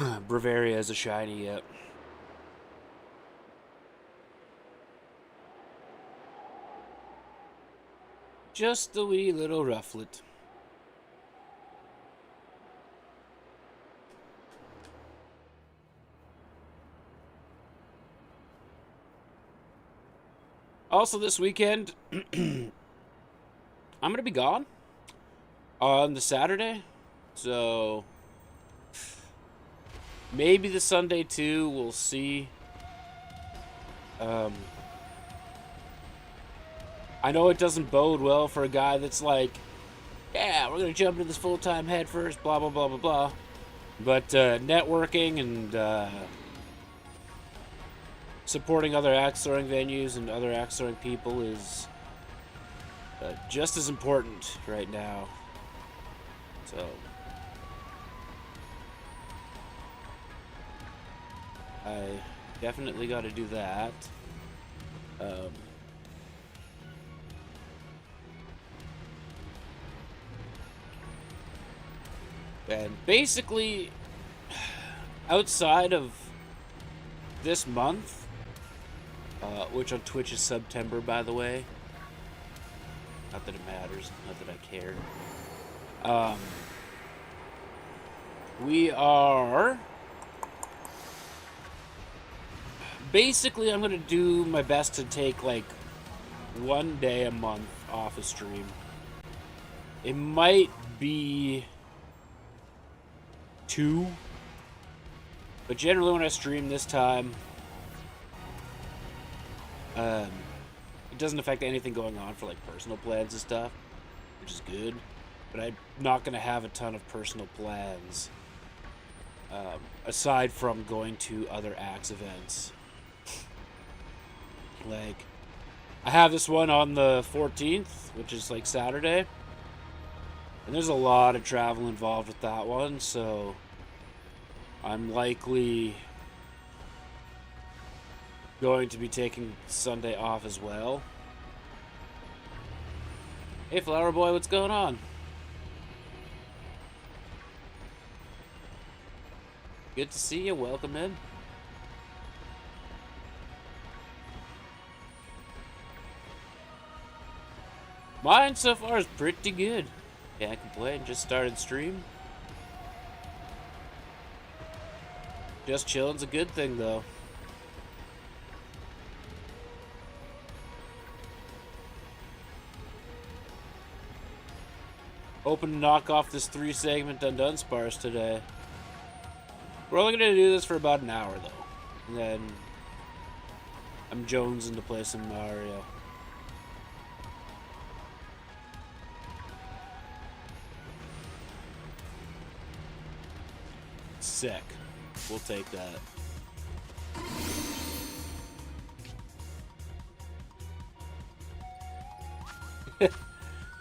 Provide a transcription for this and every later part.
Bavaria is a shiny yet. Just a wee little rufflet. Also this weekend, I'm going to be gone on the Saturday. So maybe the Sunday too, we'll see. I know it doesn't bode well for a guy that's like, yeah, we're going to jump into this full-time head first, blah, blah, blah, blah, blah. But networking and supporting other axe throwing venues and other axe throwing people is just as important right now. So I definitely got to do that. And basically, outside of this month, which on Twitch is September, by the way. Not that it matters, not that I care. We are... Basically, I'm going to do my best to take, like, one day a month off a stream. It might be 2. But generally when I stream this time, it doesn't affect anything going on for, like, personal plans and stuff, which is good. But I'm not going to have a ton of personal plans, aside from going to other axe events. Like, I have this one on the 14th, which is, like, Saturday. And there's a lot of travel involved with that one, so I'm likely going to be taking Sunday off as well. Hey, Flower Boy, what's going on? Good to see you. Welcome in. Mine so far is pretty good. Can't complain. Just started stream. Just chilling's a good thing, though. Hoping to knock off this 3-segment Dundunsparce today. We're only going to do this for about an hour, though. And then I'm jonesing to play some Mario. Sick. We'll take that.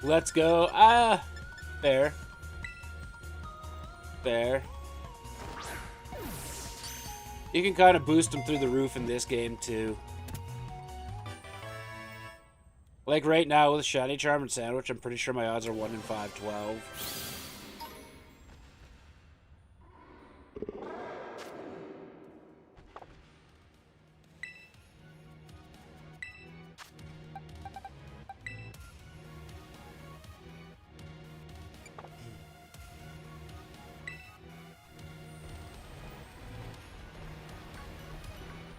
Let's go. Fair. Fair. You can kind of boost them through the roof in this game, too. Like right now with Shiny Charm and Sandwich, I'm pretty sure my odds are 1 in 512.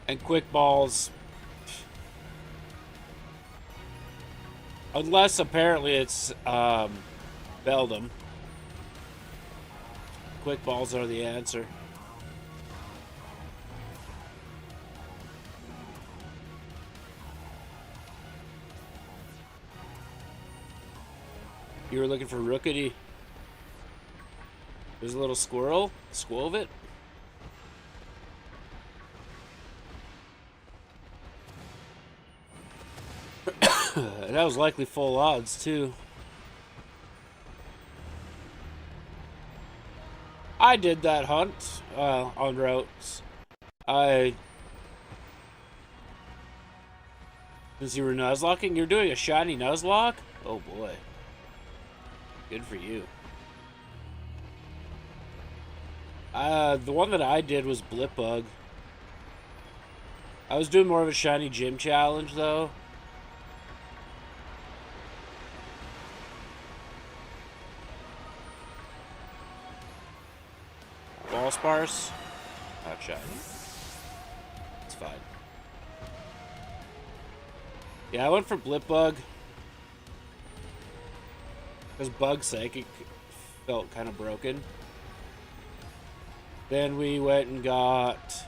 And quick balls, unless apparently it's Beldum, quick balls are the answer. You were looking for Rookity. There's a little squirrel. Squirrel. That was likely full odds, too. I did that hunt on routes. Since you were Nuzlocking, you're doing a shiny Nuzlocke? Oh boy. Good for you. The one that I did was Blipbug. I was doing more of a shiny gym challenge, though. Dunsparce. Not shiny. It's fine. Yeah, I went for Blipbug. Because Bug Psychic felt kind of broken. Then we went and got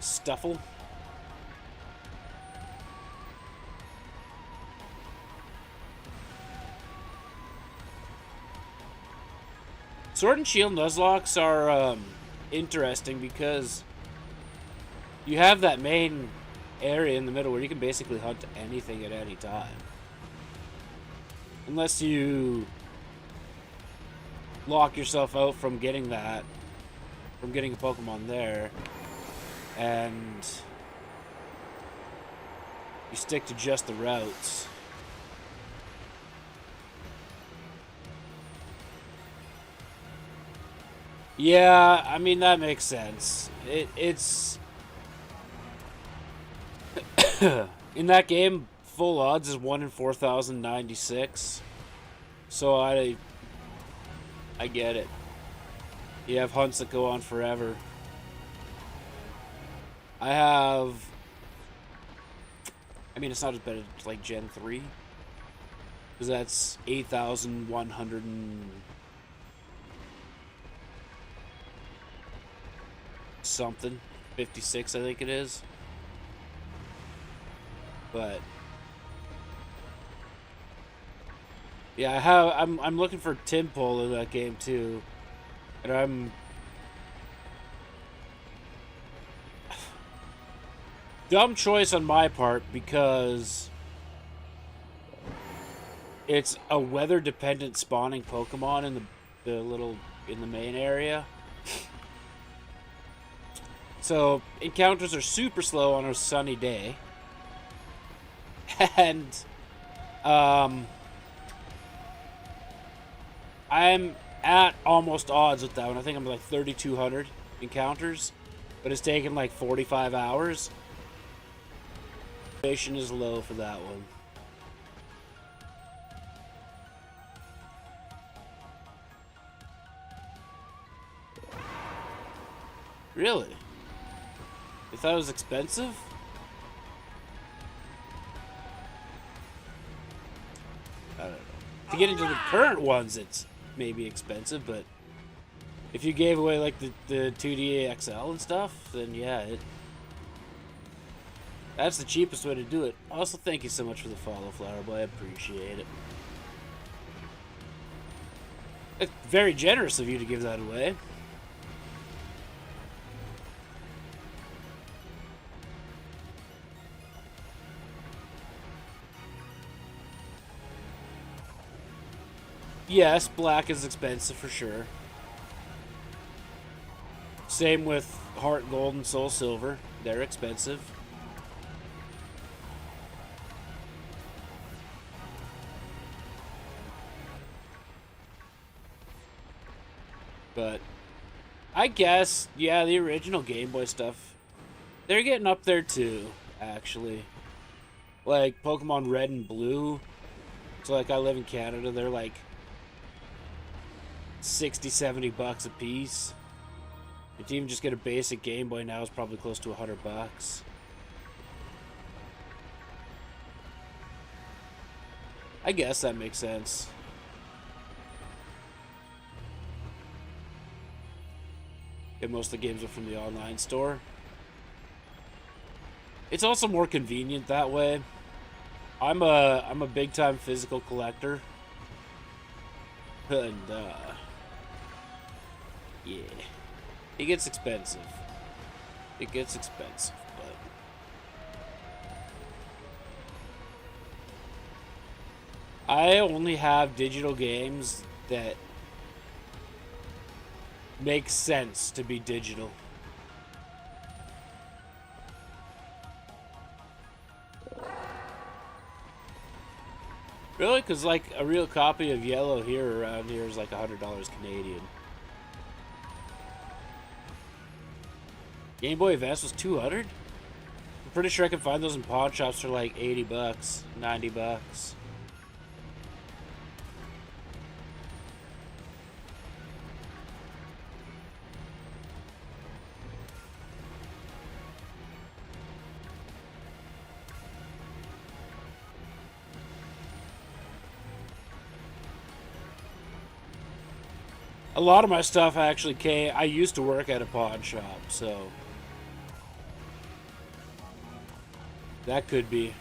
Stuffle. Sword and Shield Nuzlocks are interesting because you have that main area in the middle where you can basically hunt anything at any time. Unless you lock yourself out from getting that, from getting a Pokemon there, and you stick to just the routes. Yeah, I mean, that makes sense. It's in that game, full odds is 1 in 4,096. So I get it. You have hunts that go on forever. I mean, it's not as bad as like Gen 3. Because that's 8,100 and something. 56, I think it is. But yeah, I'm looking for Timpole in that game too. And I'm dumb choice on my part because it's a weather dependent spawning Pokemon in the main area. So encounters are super slow on a sunny day. And I'm at almost odds with that one. I think I'm like 3,200 encounters, but it's taken like 45 hours. Motivation is low for that one. Really? You thought it was expensive? I don't know. To get into the current ones, it's maybe expensive, but if you gave away like the 2D XL and stuff, then yeah, that's the cheapest way to do it. Also, thank you so much for the follow, Flower Boy. I appreciate it. It's very generous of you to give that away. Yes, black is expensive for sure. Same with Heart Gold and Soul Silver. They're expensive. But I guess, yeah, the original Game Boy stuff, they're getting up there too, actually. Like Pokemon Red and Blue. So like I live in Canada, they're like 60, 70 bucks a piece. And to even just get a basic Game Boy now is probably close to 100 bucks. I guess that makes sense. And most of the games are from the online store. It's also more convenient that way. I'm a big time physical collector. And yeah. It gets expensive. It gets expensive, but I only have digital games that make sense to be digital. Really? Because, like, a real copy of Yellow here around here is like $100 Canadian. Game Boy Advance was 200? I'm pretty sure I can find those in pawn shops for like 80 bucks, 90 bucks. A lot of my stuff actually came. I used to work at a pawn shop, so that could be.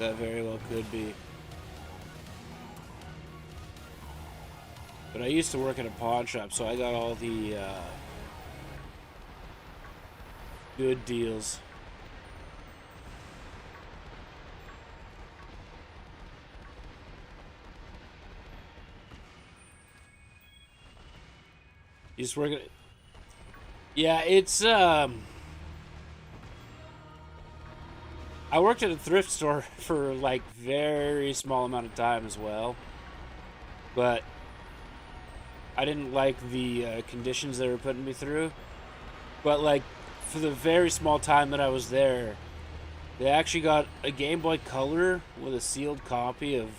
That very well could be. But I used to work at a pawn shop, so I got all the good deals. You just work at... Yeah, it's, I worked at a thrift store for, like, very small amount of time as well. But I didn't like the conditions they were putting me through. But, like, for the very small time that I was there, they actually got a Game Boy Color with a sealed copy of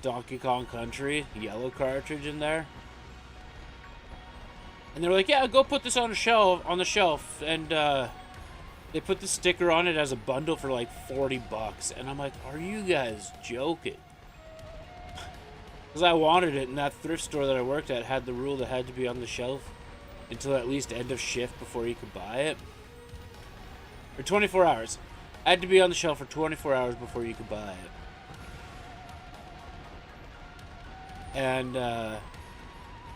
Donkey Kong Country, yellow cartridge in there. And they're like, yeah, go put this on the shelf, and they put the sticker on it as a bundle for like 40 bucks. And I'm like, are you guys joking? Because I wanted it, and that thrift store that I worked at had the rule that it had to be on the shelf until at least end of shift before you could buy it. For 24 hours. I had to be on the shelf for 24 hours before you could buy it. And I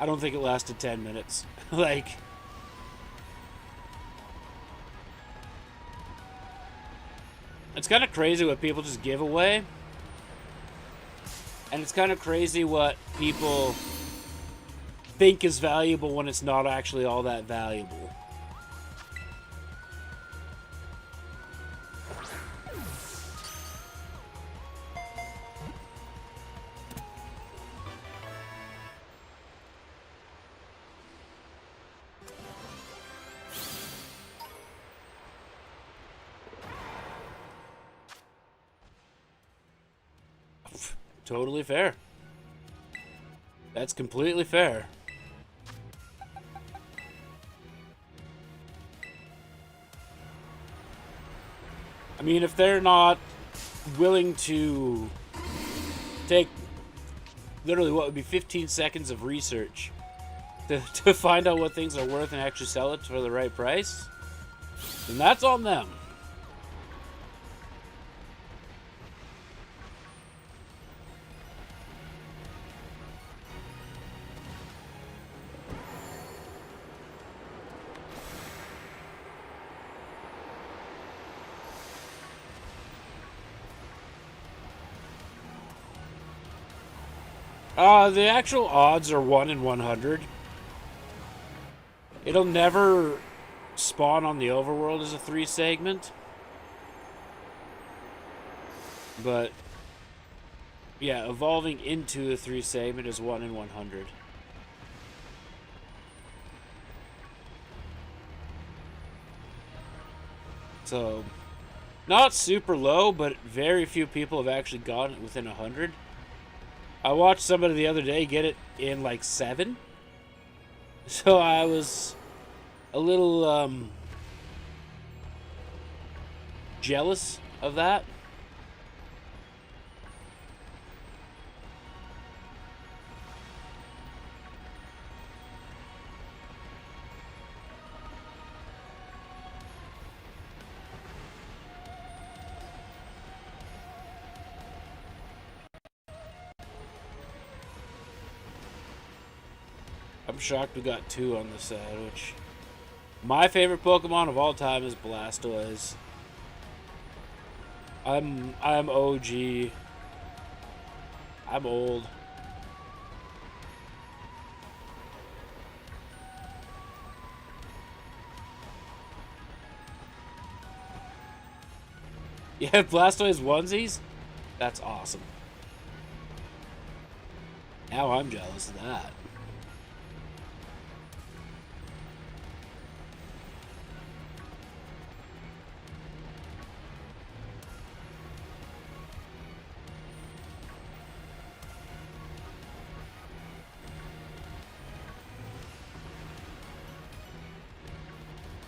don't think it lasted 10 minutes. Like, it's kind of crazy what people just give away. And it's kind of crazy what people think is valuable when it's not actually all that valuable. Totally fair. That's completely fair. I mean, if they're not willing to take literally what would be 15 seconds of research to find out what things are worth and actually sell it for the right price, then that's on them. The actual odds are 1 in 100. It'll never spawn on the overworld as a 3 segment. But yeah, evolving into a 3 segment is 1 in 100. So, not super low, but very few people have actually gotten it within 100. I watched somebody the other day get it in like 7. So I was a little jealous of that. I'm shocked we got 2 on this side, which... My favorite Pokemon of all time is Blastoise. I'm OG. I'm old. You have Blastoise onesies? That's awesome. Now I'm jealous of that.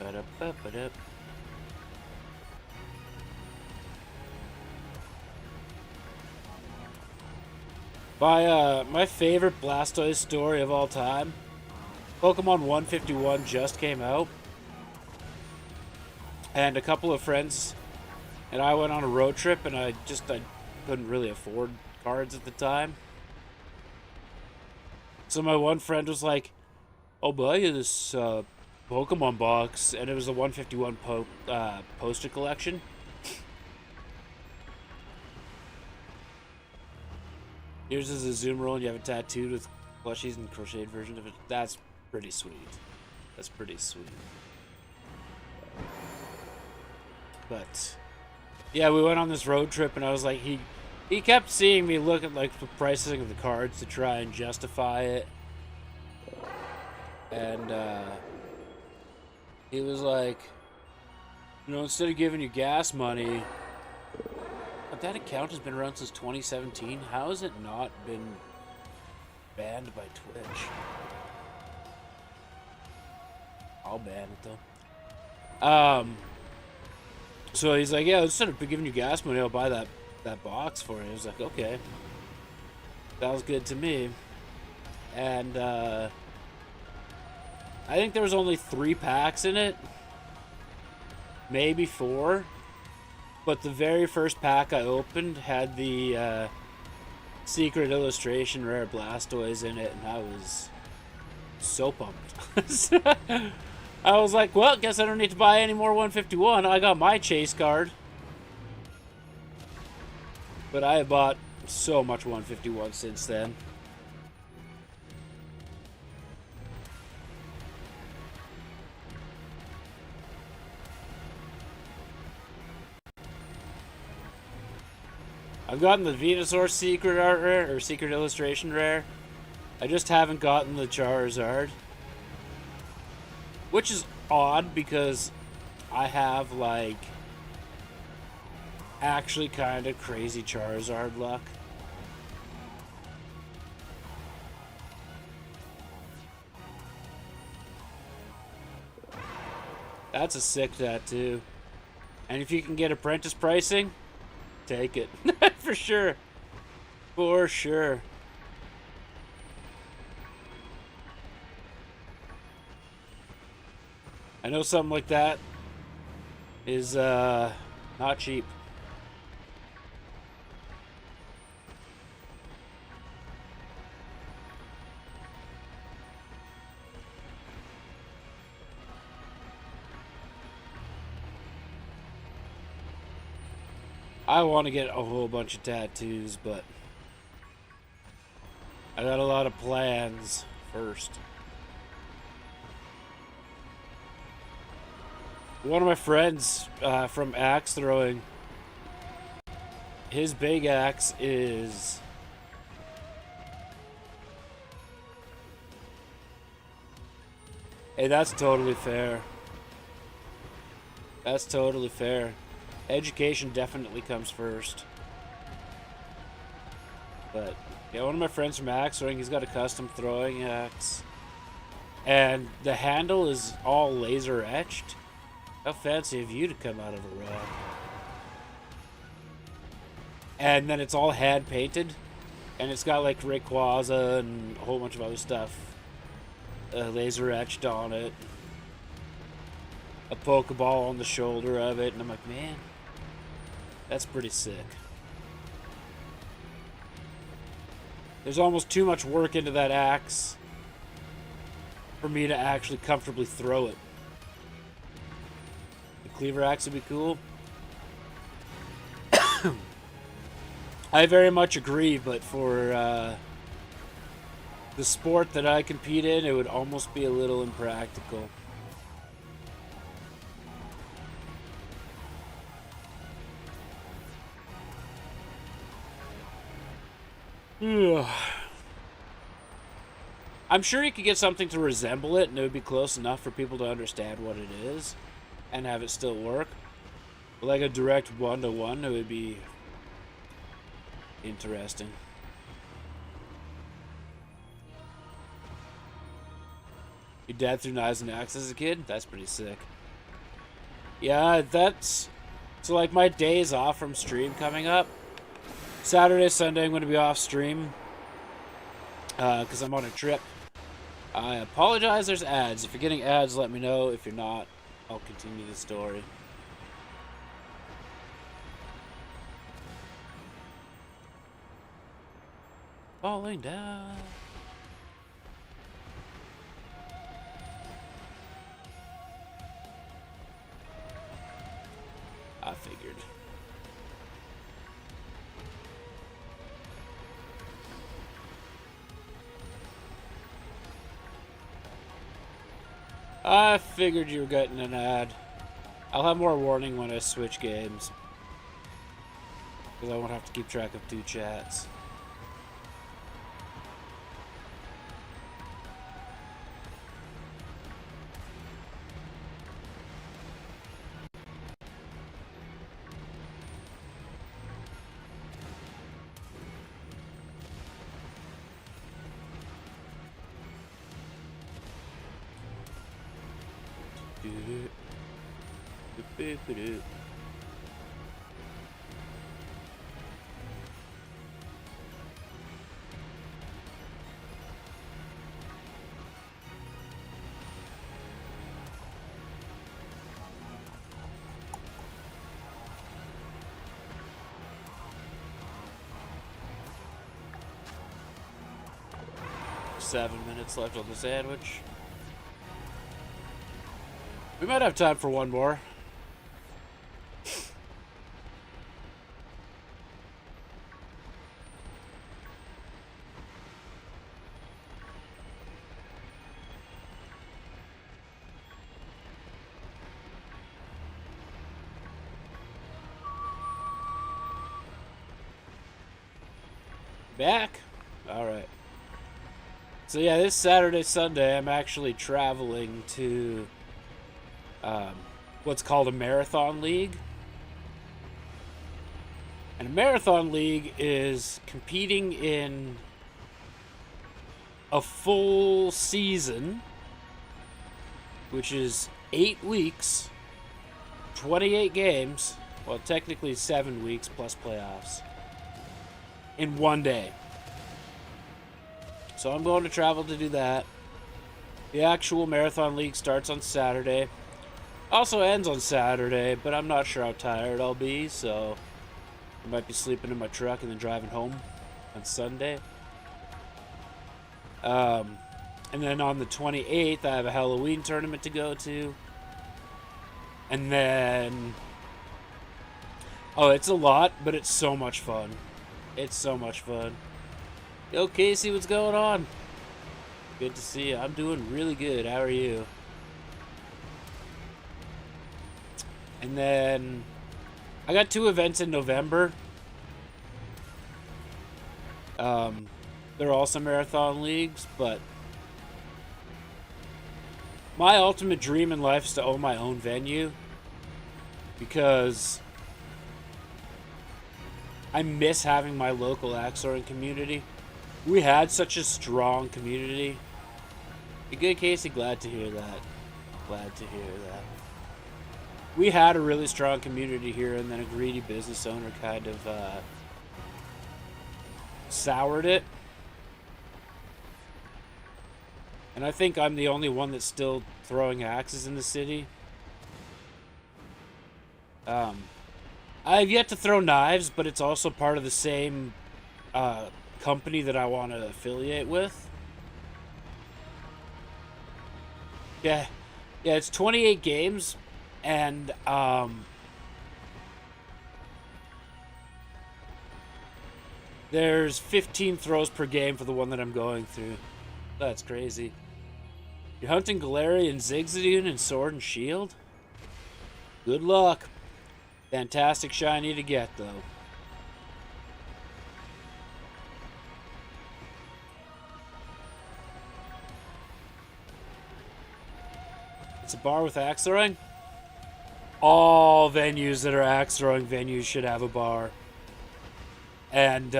Ba-da-ba-ba-da. My favorite Blastoise story of all time, Pokemon 151 just came out, and a couple of friends and I went on a road trip, and I couldn't really afford cards at the time. So my one friend was like, "I'll buy you this Pokemon box," and it was a 151 poster collection. Yours is a zoom roll, and you have it tattooed with plushies and crocheted version of it. That's pretty sweet. That's pretty sweet. But yeah, we went on this road trip, and I was like, he kept seeing me look at like the pricing of the cards to try and justify it, and he was like, you know, instead of giving you gas money. But that account has been around since 2017. How has it not been banned by Twitch? I'll ban it though. So he's like, yeah, instead of giving you gas money, I'll buy that box for you. I was like, okay. Sounds good to me. And I think there was only 3 packs in it. Maybe 4. But the very first pack I opened had the secret illustration rare Blastoise in it, and I was so pumped. I was like, well, guess I don't need to buy any more 151. I got my chase card. But I have bought so much 151 since then. I've gotten the Venusaur secret art rare, or secret illustration rare. I just haven't gotten the Charizard. Which is odd because I have, like, actually kind of crazy Charizard luck. That's a sick tattoo. And if you can get apprentice pricing, take it. For sure. For sure. I know something like that is not cheap. I want to get a whole bunch of tattoos, but I got a lot of plans first. One of my friends from axe throwing, his big axe is hey, that's totally fair. That's totally fair. Education definitely comes first. But yeah, one of my friends from axe throwing, he's got a custom throwing axe, and the handle is all laser etched. How fancy of you to come out of a rock. And then it's all hand painted, and it's got like Rayquaza and a whole bunch of other stuff laser etched on it. A Pokeball on the shoulder of it, and I'm like, man, that's pretty sick. There's almost too much work into that axe for me to actually comfortably throw it. The cleaver axe would be cool. I very much agree, but for the sport that I compete in, it would almost be a little impractical. I'm sure you could get something to resemble it, and it would be close enough for people to understand what it is and have it still work. But like a direct one-to-one, it would be interesting. Your dad threw knives and axes as a kid? That's pretty sick. Yeah, that's... So, like, my days off from stream coming up. Saturday, Sunday, I'm going to be off stream. Because I'm on a trip. I apologize, there's ads. If you're getting ads, let me know. If you're not, I'll continue the story. Falling down. I figured. I figured you were getting an ad. I'll have more warning when I switch games. Because I won't have to keep track of 2 chats. Do-do. 7 minutes left on the sandwich. We might have time for one more. Back? Alright. So yeah, this Saturday, Sunday, I'm actually traveling to what's called a marathon league. And a marathon league is competing in a full season, which is 8 weeks, 28 games, well, technically 7 weeks plus playoffs, in one day. So I'm going to travel to do that. The actual marathon league starts on Saturday. Also ends on Saturday, but I'm not sure how tired I'll be, so I might be sleeping in my truck and then driving home on Sunday. And then on the 28th, I have a Halloween tournament to go to. And then... Oh, it's a lot, but it's so much fun. It's so much fun. Yo, Casey, what's going on? Good to see you. I'm doing really good. How are you? And then I got 2 events in November. They're also marathon leagues, but my ultimate dream in life is to own my own venue, because I miss having my local axe throwing community. We had such a strong community. You good, Casey? Glad to hear that. Glad to hear that. We had a really strong community here, and then a greedy business owner kind of soured it. And I think I'm the only one that's still throwing axes in the city. I've yet to throw knives, but it's also part of the same company that I want to affiliate with. Yeah, it's 28 games, and there's 15 throws per game for the one that I'm going through. That's crazy. You're hunting Galarian Zigzagoon and Sword and Shield? Good luck. Fantastic shiny to get, though. It's a bar with axe throwing? All venues that are axe throwing venues should have a bar. And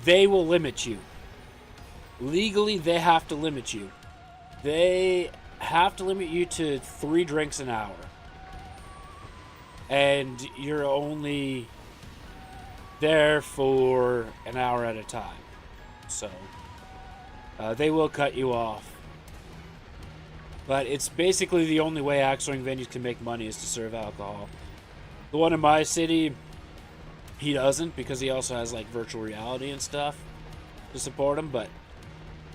they will limit you. Legally, they have to limit you. They have to limit you to 3 drinks an hour. And you're only there for an hour at a time. So, they will cut you off. But it's basically the only way axe throwing venues can make money is to serve alcohol. The one in my city, he doesn't, because he also has like virtual reality and stuff to support him, but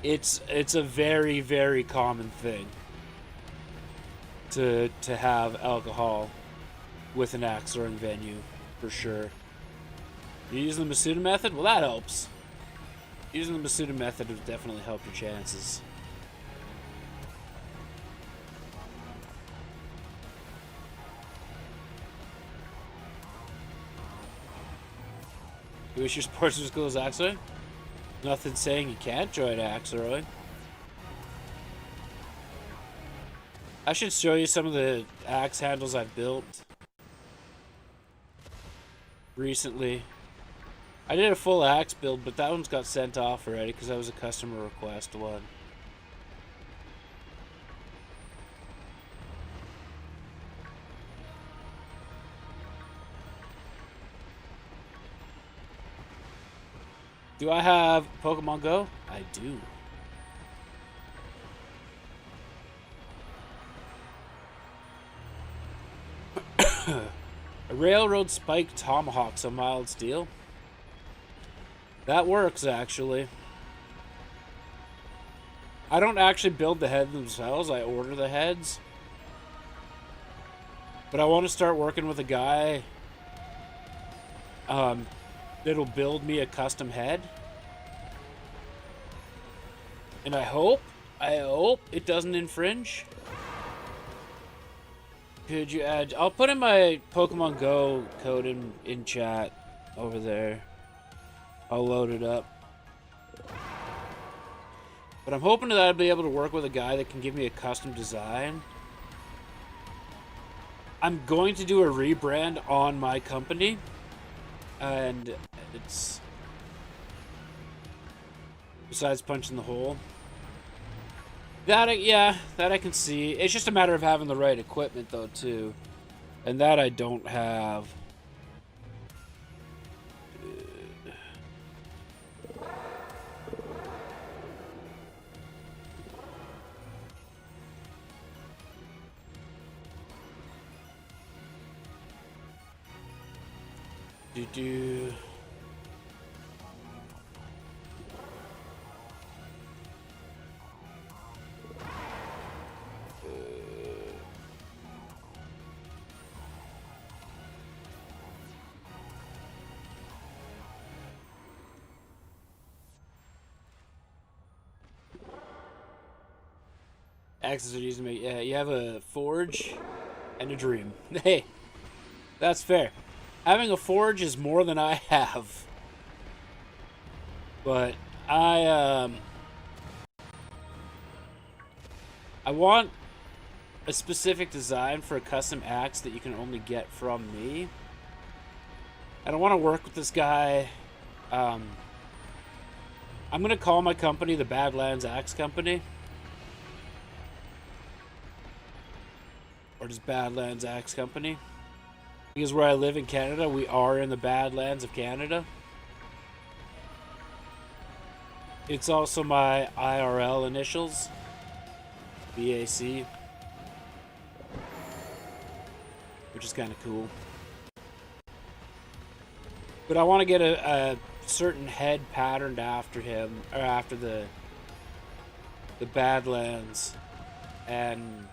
it's a very, very common thing to have alcohol with an axe throwing venue, for sure. You're using the Masuda method? Well, that helps. Using the Masuda method would definitely help your chances. You wish your sports was as cool as axe throwing? Nothing saying you can't join axe throwing. I should show you some of the axe handles I've built recently. I did a full axe build, but that one's got sent off already because that was a customer request one. Do I have Pokemon Go? I do. A railroad spike tomahawk's a mild steel. That works, actually. I don't actually build the heads themselves, I order the heads. But I want to start working with a guy that'll build me a custom head. And I hope it doesn't infringe. Could you add... I'll put in my Pokemon Go code in chat over there. I'll load it up. But I'm hoping that I'll be able to work with a guy that can give me a custom design. I'm going to do a rebrand on my company. And it's... besides punching the hole. That I can see. It's just a matter of having the right equipment, though, too. And that I don't have. Do-do. Axes are used to make... Yeah, you have a forge and a dream. Hey, that's fair. Having a forge is more than I have. But I want a specific design for a custom axe that you can only get from me. And I want to work with this guy. I'm going to call my company the Badlands Axe Company. Or just Badlands Axe Company. Because where I live in Canada, we are in the Badlands of Canada. It's also my IRL initials. BAC. Which is kind of cool. But I want to get a certain head patterned after him, or after the Badlands. And...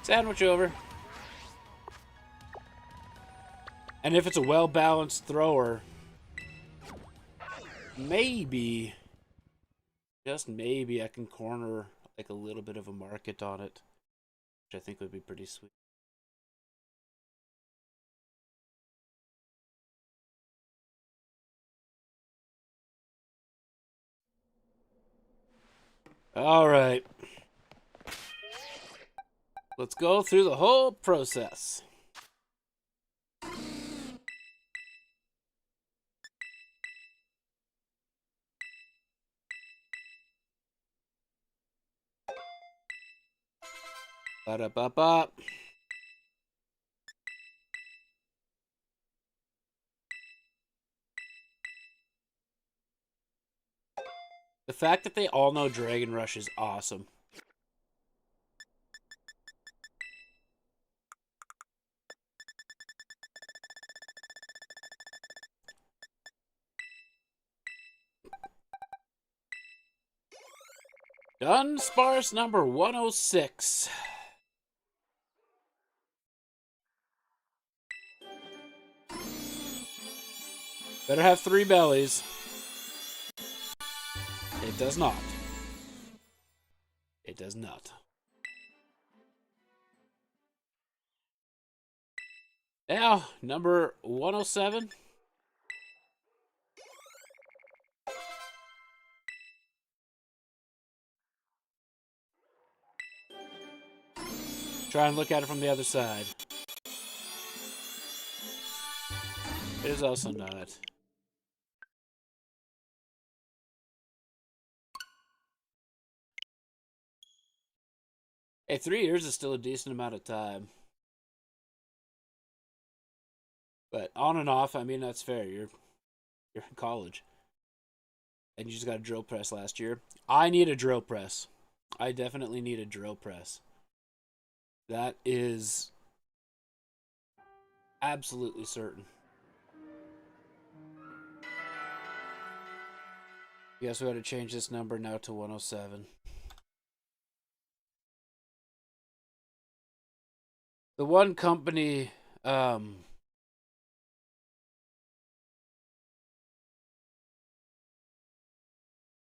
sandwich over. And if it's a well-balanced thrower, maybe, just maybe, I can corner like a little bit of a market on it, which I think would be pretty sweet. All right. Let's go through the whole process. Ba-da-ba-ba. The fact that they all know Dragon Rush is awesome. Dunsparce number 106. Better have 3 bellies. It does not. It does not. Now, number 107. Try and look at it from the other side. It is also not. Hey, 3 years is still a decent amount of time. But on and off, I mean, that's fair. You're in college. And you just got a drill press last year. I need a drill press. I definitely need a drill press. That is absolutely certain. Guess we got to change this number now to 107. The one company, for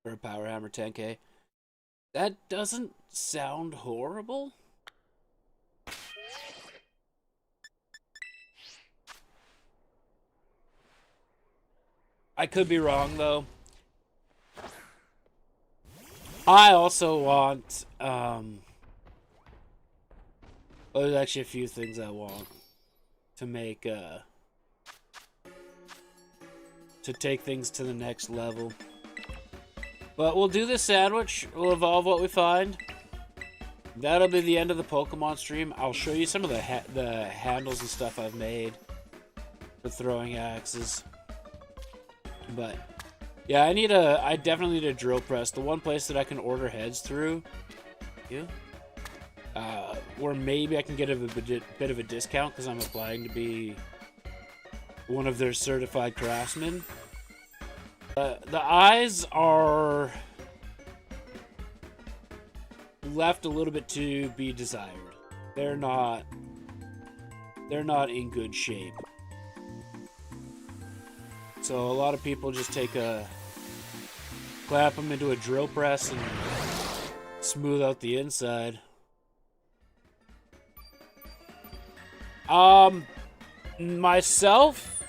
a Power Hammer 10K, that doesn't sound horrible. I could be wrong, though. I also want, well, there's actually a few things I want to make, to take things to the next level. But we'll do this sandwich. We'll evolve what we find. That'll be the end of the Pokemon stream. I'll show you some of the handles and stuff I've made for throwing axes. But yeah, I definitely need a drill press. The one place that I can order heads through, where maybe I can get a bit of a discount because I'm applying to be one of their certified craftsmen. The eyes are left a little bit to be desired. They're not in good shape. So a lot of people just clap them into a drill press and smooth out the inside. Myself,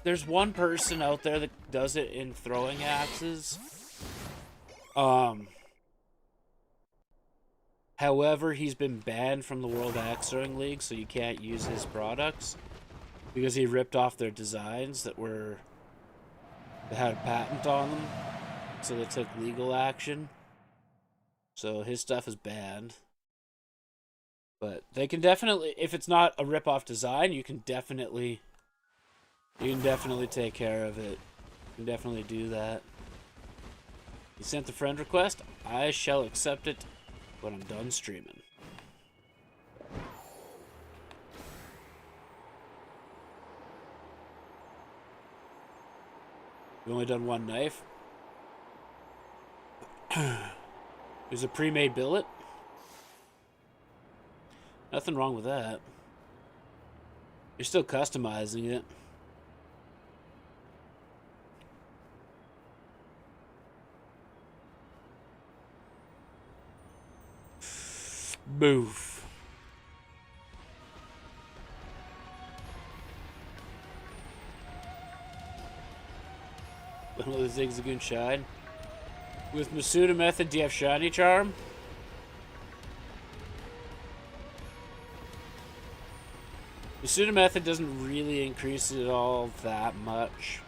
there's one person out there that does it in throwing axes. However, he's been banned from the World Axe Throwing League, so you can't use his products because he ripped off their designs that had a patent on them. So they took legal action. So his stuff is banned. But they can definitely, if it's not a rip-off design, you can definitely take care of it. You can definitely do that. You sent the friend request. I shall accept it when I'm done streaming. We've only done one knife. There's a pre-made billet. Nothing wrong with that. You're still customizing it. Move. One of the Zigzagoon Shine. With Masuda Method, do you have Shiny Charm? Masuda Method doesn't really increase it all that much.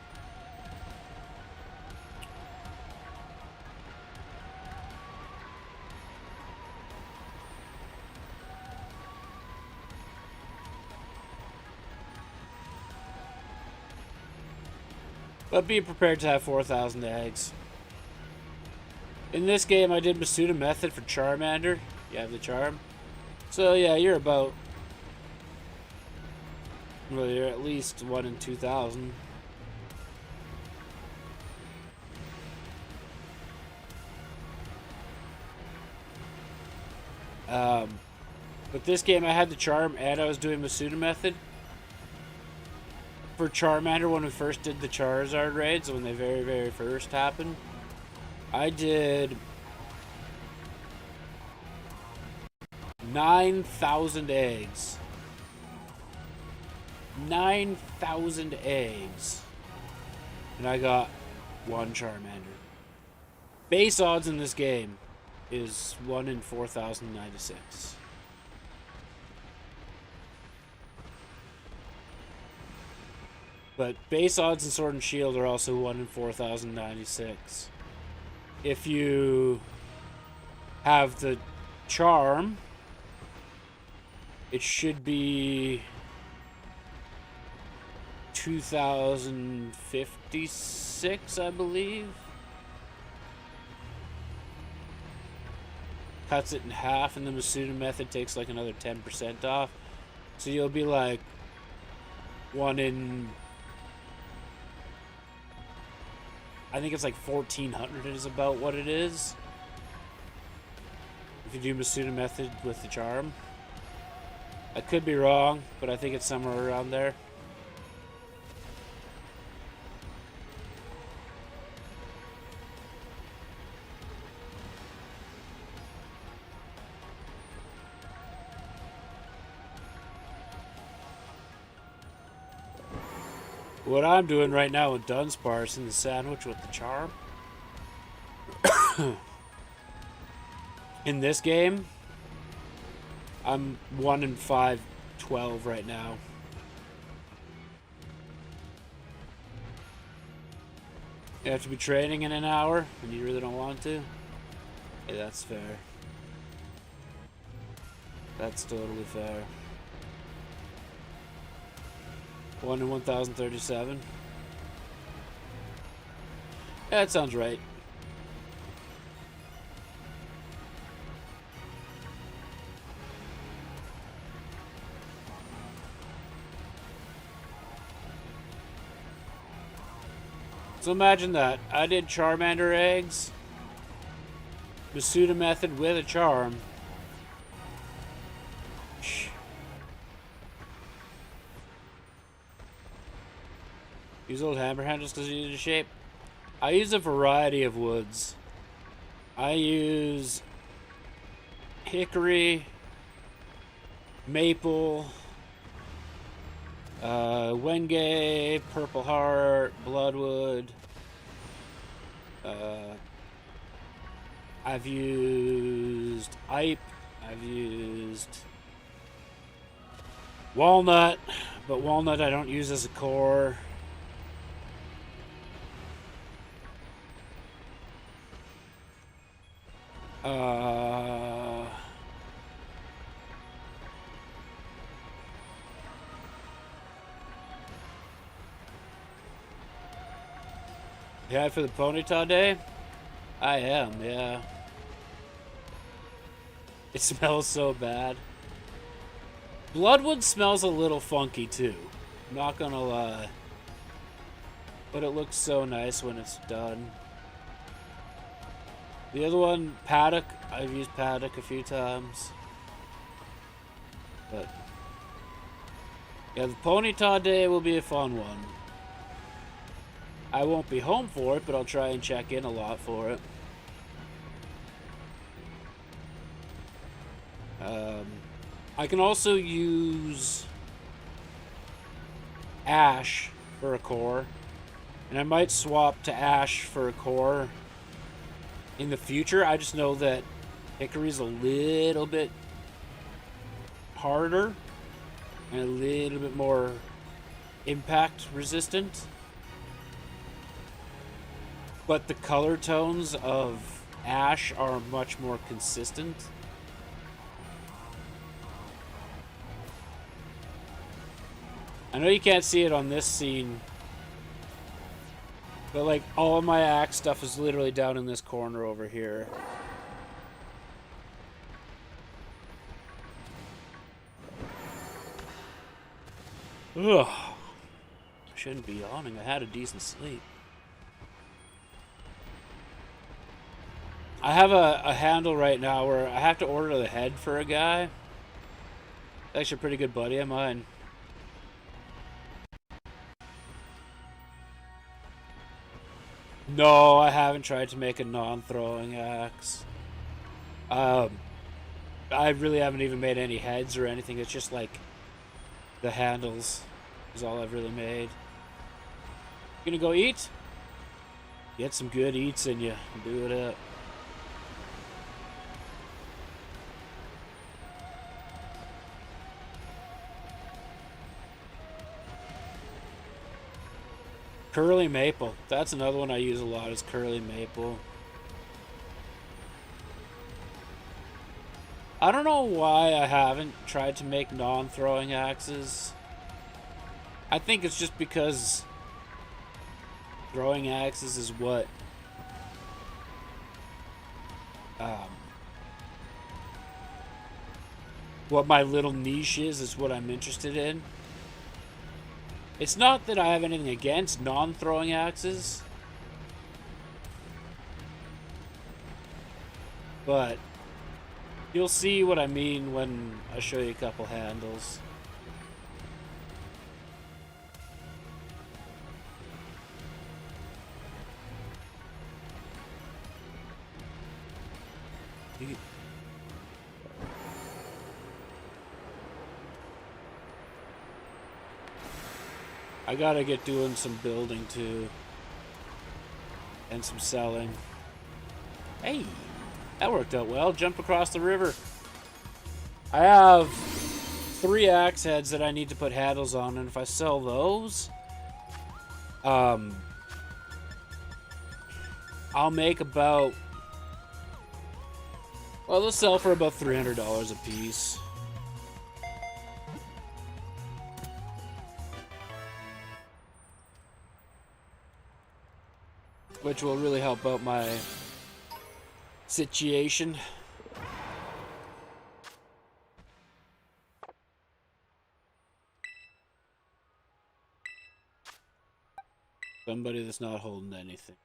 But be prepared to have 4,000 eggs. In this game, I did Masuda method for Charmander. You have the charm. So yeah, you're about... Well, you're at least 1 in 2,000. But this game, I had the charm and I was doing Masuda method. For Charmander, when we first did the Charizard raids, when they very, very first happened, I did 9,000 eggs. 9,000 eggs. And I got 1 Charmander. Base odds in this game is 1 in 4,096. But base odds in Sword and Shield are also 1 in 4,096. If you have the charm, it should be 2,056, I believe. Cuts it in half, and the Masuda method takes like another 10% off. So you'll be like 1 in... I think it's like 1,400 is about what it is. If you do Masuda method with the charm. I could be wrong, but I think it's somewhere around there. What I'm doing right now with Dunsparce in the sandwich with the charm. In this game, I'm 1 in 512 right now. You have to be training in an hour and you really don't want to? Yeah, that's fair. That's totally fair. 1 in 1,037. Yeah, that sounds right. So imagine that. I did Charmander eggs, Masuda method with a charm. Use old hammer handles because you need a shape. I use a variety of woods. I use hickory, maple, wenge, purple heart, bloodwood. I've used ipe. I've used walnut, but walnut I don't use as a core. Yeah, for the Ponyta day? I am, yeah. It smells so bad. Bloodwood smells a little funky too. I'm not gonna lie. But it looks so nice when it's done. The other one, Paddock. I've used Paddock a few times. But yeah, the Ponyta day will be a fun one. I won't be home for it, but I'll try and check in a lot for it. I can also use Ash for a core. And I might swap to Ash for a core in the future. I just know that Hickory's a little bit harder and a little bit more impact resistant. But the color tones of Ash are much more consistent. I know you can't see it on this scene But like all of my axe stuff is literally down in this corner over here. Ugh. Shouldn't be yawning. I had a decent sleep. I have a handle right now where I have to order the head for a guy. Actually a pretty good buddy of mine. No, I haven't tried to make a non-throwing axe. I really haven't even made any heads or anything. It's just like the handles is all I've really made. Gonna go eat? Get some good eats in you. Do it up. Curly maple. That's another one I use a lot, is curly maple. I don't know why I haven't tried to make non-throwing axes. I think it's just because throwing axes is what my little niche is what I'm interested in. It's not that I have anything against non-throwing axes, but you'll see what I mean when I show you a couple handles. I gotta get doing some building too. And some selling. Hey, that worked out well. Jump across the river. I have 3 axe heads that I need to put handles on, and if I sell those, I'll make about, well, they'll sell for about $300 a piece. Which will really help out my situation. Somebody that's not holding anything.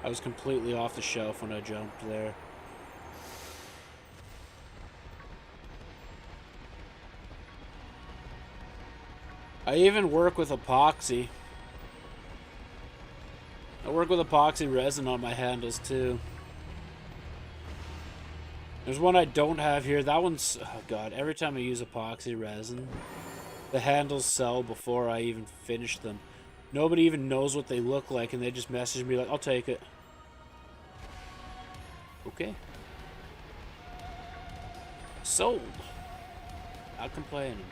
I was completely off the shelf when I jumped there. I even work with epoxy. I work with epoxy resin on my handles too. There's one I don't have here. That one's, oh god, every time I use epoxy resin, the handles sell before I even finish them. Nobody even knows what they look like, and they just message me like, I'll take it. Okay. Sold. Not complaining.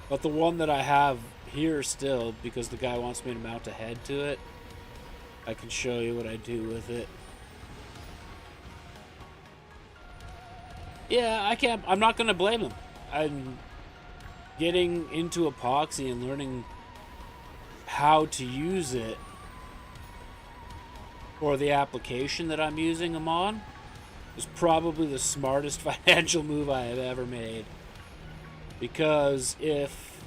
But the one that I have here still, because the guy wants me to mount a head to it, I can show you what I do with it. Yeah, I'm not gonna blame him. I'm getting into epoxy and learning how to use it for the application that I'm using them on is probably the smartest financial move I have ever made. Because if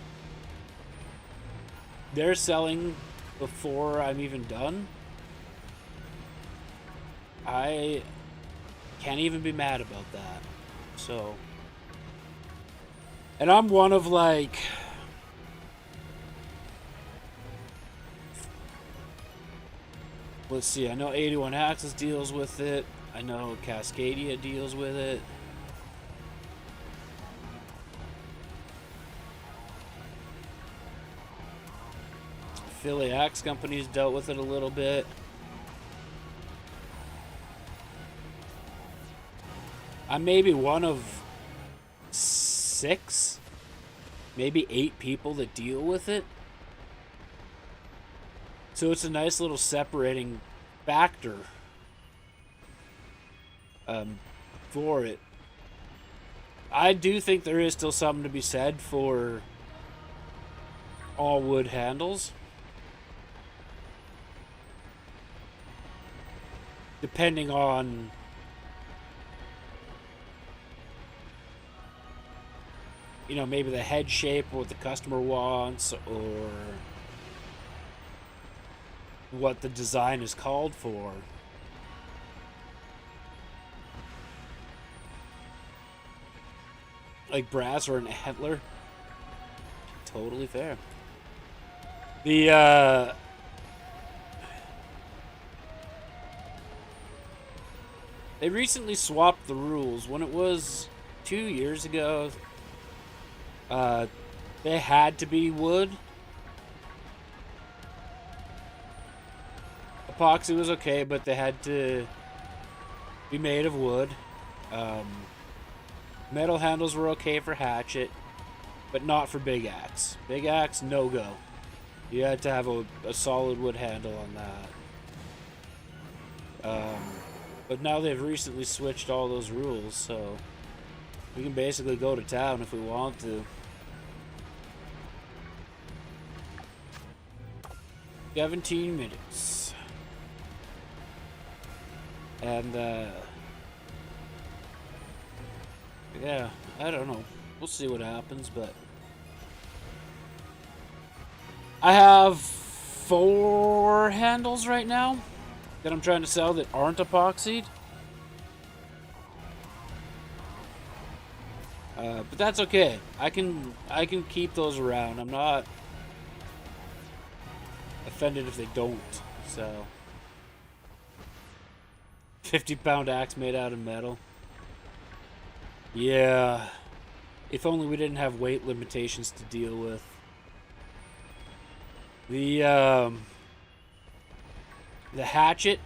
they're selling before I'm even done, I can't even be mad about that. So, and I'm one of like, let's see, I know 81 Axis deals with it. I know Cascadia deals with it. Philly Axe Company's dealt with it a little bit. I'm maybe one of 6, maybe 8 people that deal with it. So it's a nice little separating factor for it. I do think there is still something to be said for all wood handles. Depending on maybe the head shape, what the customer wants, or what the design is called for. Like brass or an antler. Totally fair. They recently swapped the rules. When it was 2 years ago, they had to be wood. Epoxy was okay, but they had to be made of wood. Metal handles were okay for hatchet, but not for big axe. Big axe, no go. You had to have a solid wood handle on that. But now they've recently switched all those rules, so we can basically go to town if we want to. 17 minutes. And, yeah, I don't know. We'll see what happens, but I have 4 handles right now that I'm trying to sell that aren't epoxied. But that's okay. I can keep those around. I'm not offended if they don't. So 50-pound axe made out of metal. Yeah. If only we didn't have weight limitations to deal with. The hatchet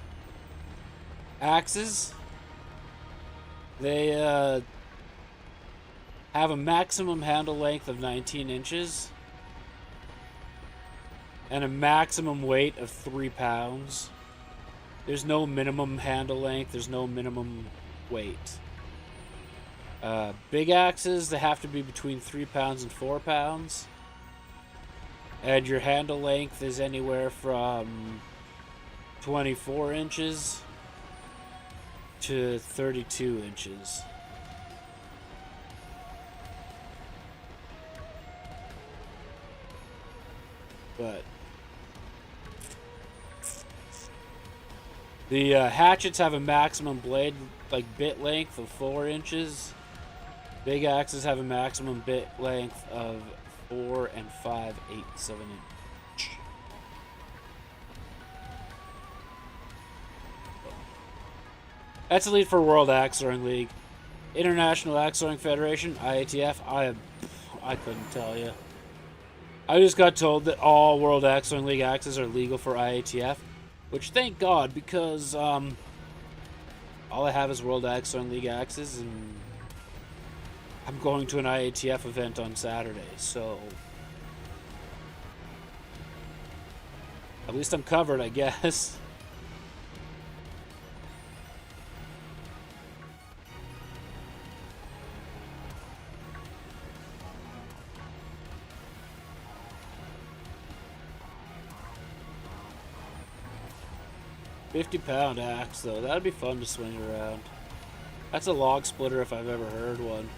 axes, they have a maximum handle length of 19 inches and a maximum weight of 3 pounds. There's no minimum handle length, there's no minimum weight. Big axes, they have to be between 3 pounds and 4 pounds. And your handle length is anywhere from 24 inches to 32 inches. But the hatchets have a maximum blade, bit length of 4 inches. Big axes have a maximum bit length of 4 5/8 of an inch. That's the lead for World Axe Throwing League. International Axe Throwing Federation, IATF, I couldn't tell you. I just got told that all World Axe Throwing League axes are legal for IATF, which thank God, because all I have is World Axe Throwing League axes, and I'm going to an IATF event on Saturday, so at least I'm covered, I guess. £50 axe, though. That'd be fun to swing around. That's a log splitter if I've ever heard one.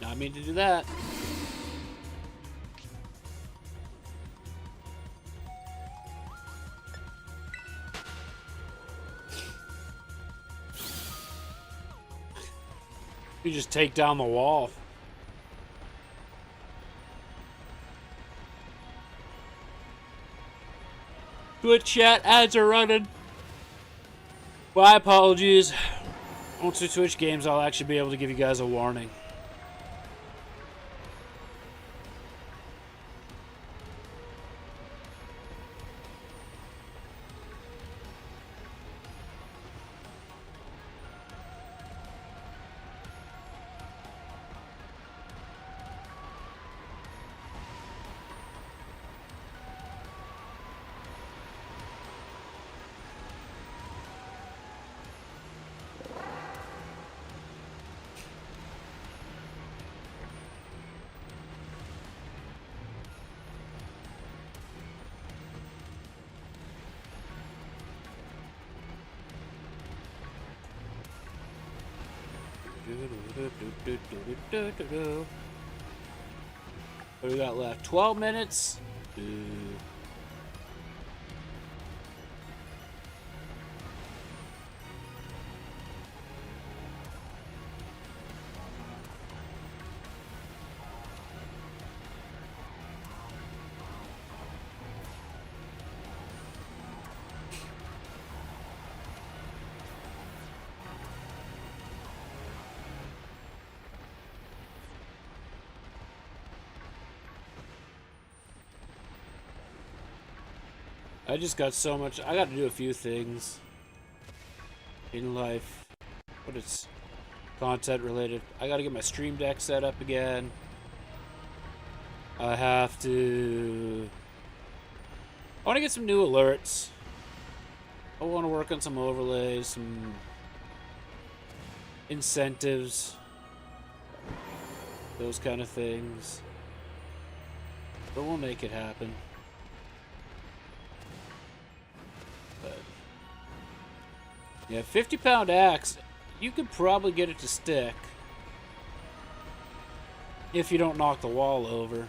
Not mean to do that. You just take down the wall. Twitch chat, ads are running. My apologies. Once we switch games, I'll actually be able to give you guys a warning. What do we got left? 12 minutes? I just got so much. I got to do a few things in life, but it's content related. I got to get my stream deck set up again. I have to. I want to get some new alerts. I want to work on some overlays, some incentives, those kind of things. But we'll make it happen. Yeah, 50-pound axe, you could probably get it to stick if you don't knock the wall over.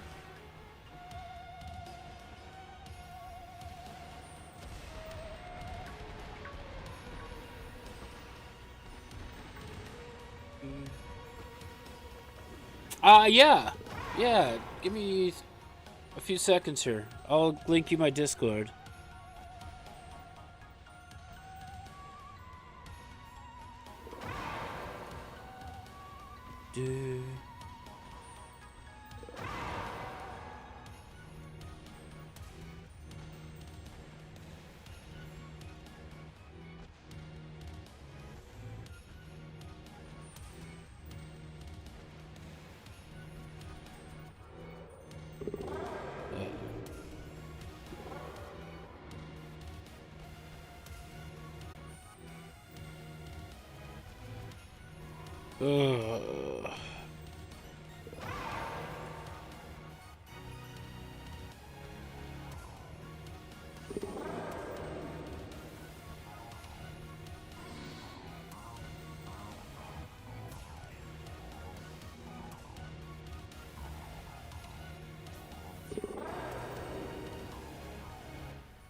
Yeah, give me a few seconds here. I'll link you my Discord.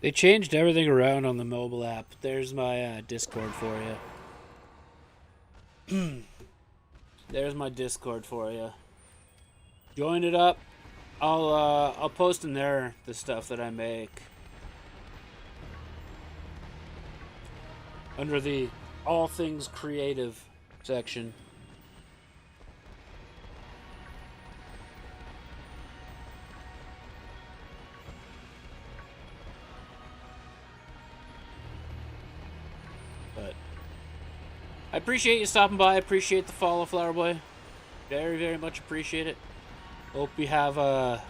They changed everything around on the mobile app. There's my Discord for you. There's my Discord for you. Join it up. I'll post in there the stuff that I make under the all things creative section. I appreciate you stopping by. I appreciate the follow, Flower Boy. Very, very much appreciate it. Hope you have a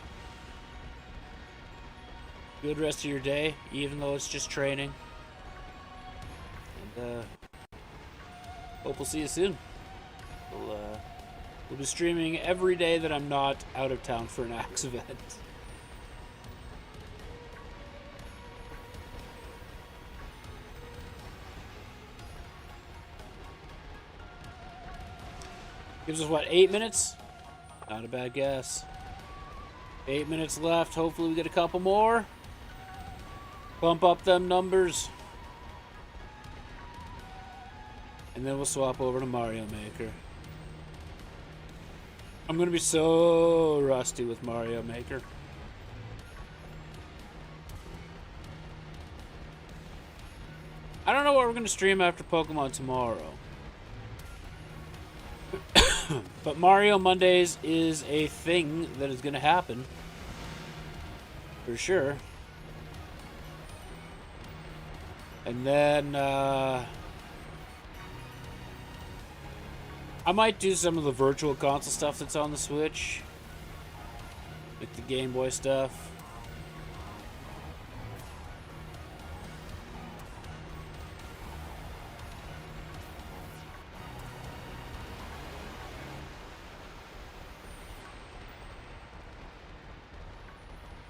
good rest of your day, even though it's just training. And hope we'll see you soon. We'll be streaming every day that I'm not out of town for an Axe event. Gives us, what, 8 minutes? Not a bad guess. 8 minutes left. Hopefully we get a couple more. Bump up them numbers. And then we'll swap over to Mario Maker. I'm going to be so rusty with Mario Maker. I don't know what we're going to stream after Pokemon tomorrow. But Mario Mondays is a thing that is going to happen. For sure. And then, I might do some of the virtual console stuff that's on the Switch. Like the Game Boy stuff.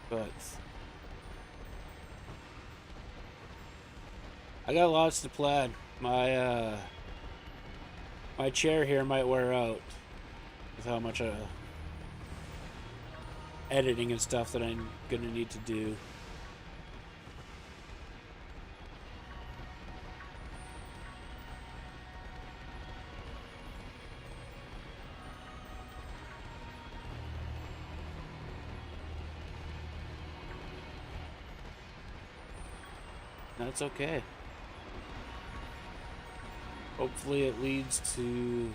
But I got lots to plan. My chair here might wear out with how much editing and stuff that I'm gonna need to do. That's okay. Hopefully it leads to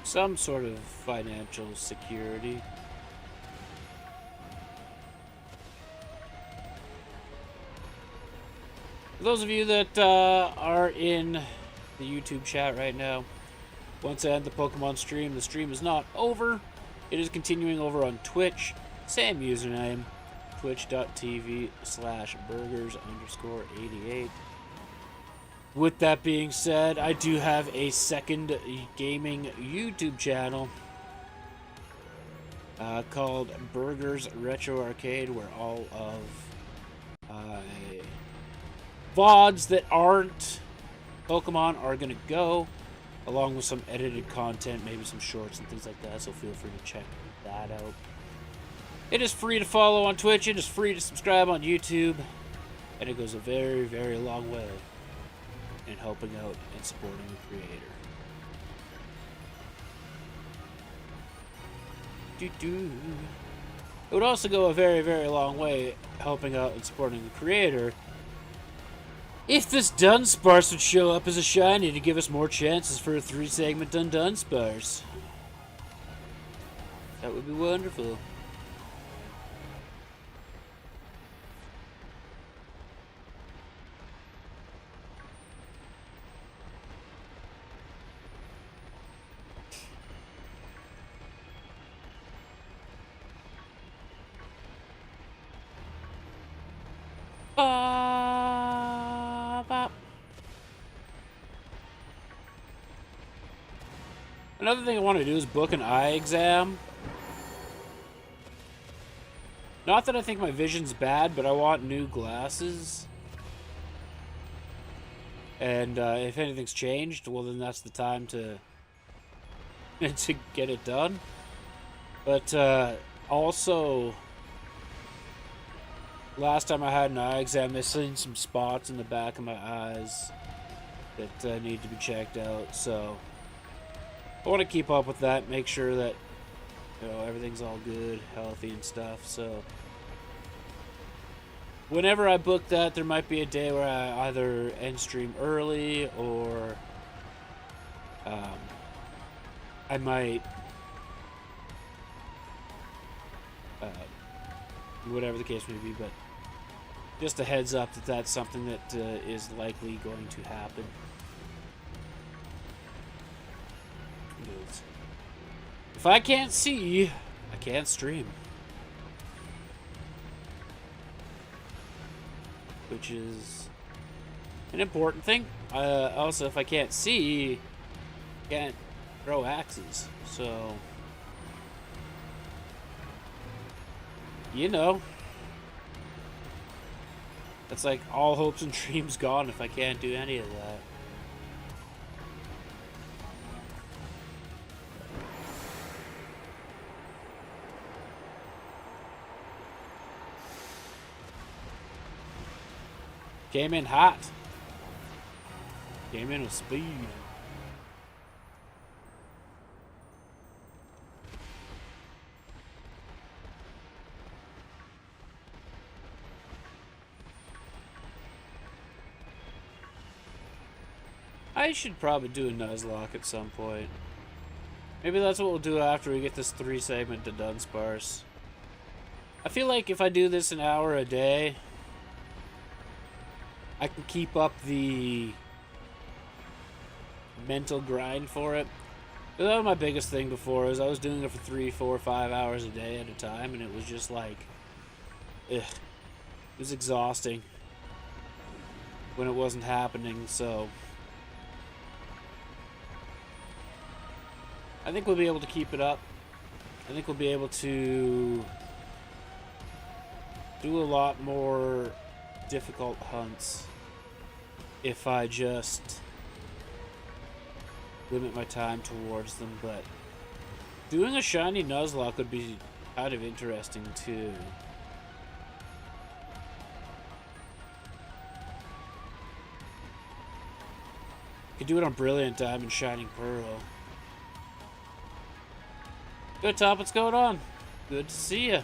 some sort of financial security. For those of you that are in the YouTube chat right now, once I end the Pokemon stream, the stream is not over. It is continuing over on Twitch. Same username. twitch.tv/burgers_88. With that being said, I do have a second gaming YouTube channel called Burgers Retro Arcade, where all of VODs that aren't Pokemon are going to go, along with some edited content, maybe some shorts and things like that, so feel free to check that out. It is free to follow on Twitch, it is free to subscribe on YouTube, and it goes a very, very long way in helping out and supporting the creator. It would also go a very, very long way helping out and supporting the creator if this Dunsparce would show up as a shiny to give us more chances for a 3-segment Dundunsparce. That would be wonderful. Another thing I want to do is book an eye exam. Not that I think my vision's bad, but I want new glasses. And if anything's changed, well then that's the time to to get it done. But also, last time I had an eye exam, I seen some spots in the back of my eyes that need to be checked out. So I want to keep up with that, make sure that everything's all good, healthy and stuff. So whenever I book that, there might be a day where I either end stream early or I might whatever the case may be, but just a heads up that that's something that is likely going to happen. If I can't see, I can't stream. Which is an important thing. Also, if I can't see, I can't throw axes. So, that's like all hopes and dreams gone if I can't do any of that. Came in hot. Came in with speed. I should probably do a Nuzlocke at some point. Maybe that's what we'll do after we get this 3-segment to Dunsparce. I feel like if I do this an hour a day, I can keep up the mental grind for it. But that was my biggest thing before, is I was doing it for 3, 4, 5 hours a day at a time, and it was just like, ugh. It was exhausting when it wasn't happening, so I think we'll be able to keep it up. I think we'll be able to do a lot more difficult hunts if I just limit my time towards them, but doing a shiny Nuzlocke would be kind of interesting too. Could do it on Brilliant Diamond, Shining Pearl. Good, Top, what's going on? Good to see you.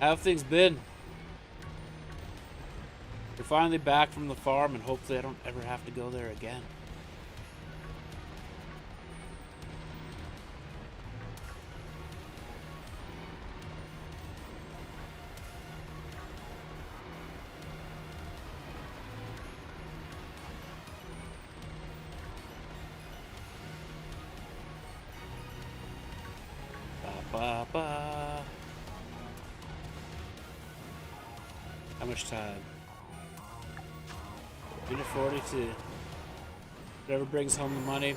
How have things been? We're finally back from the farm, and hopefully I don't ever have to go there again. Ba-ba-ba. How much time? Minute 42. Whatever brings home the money.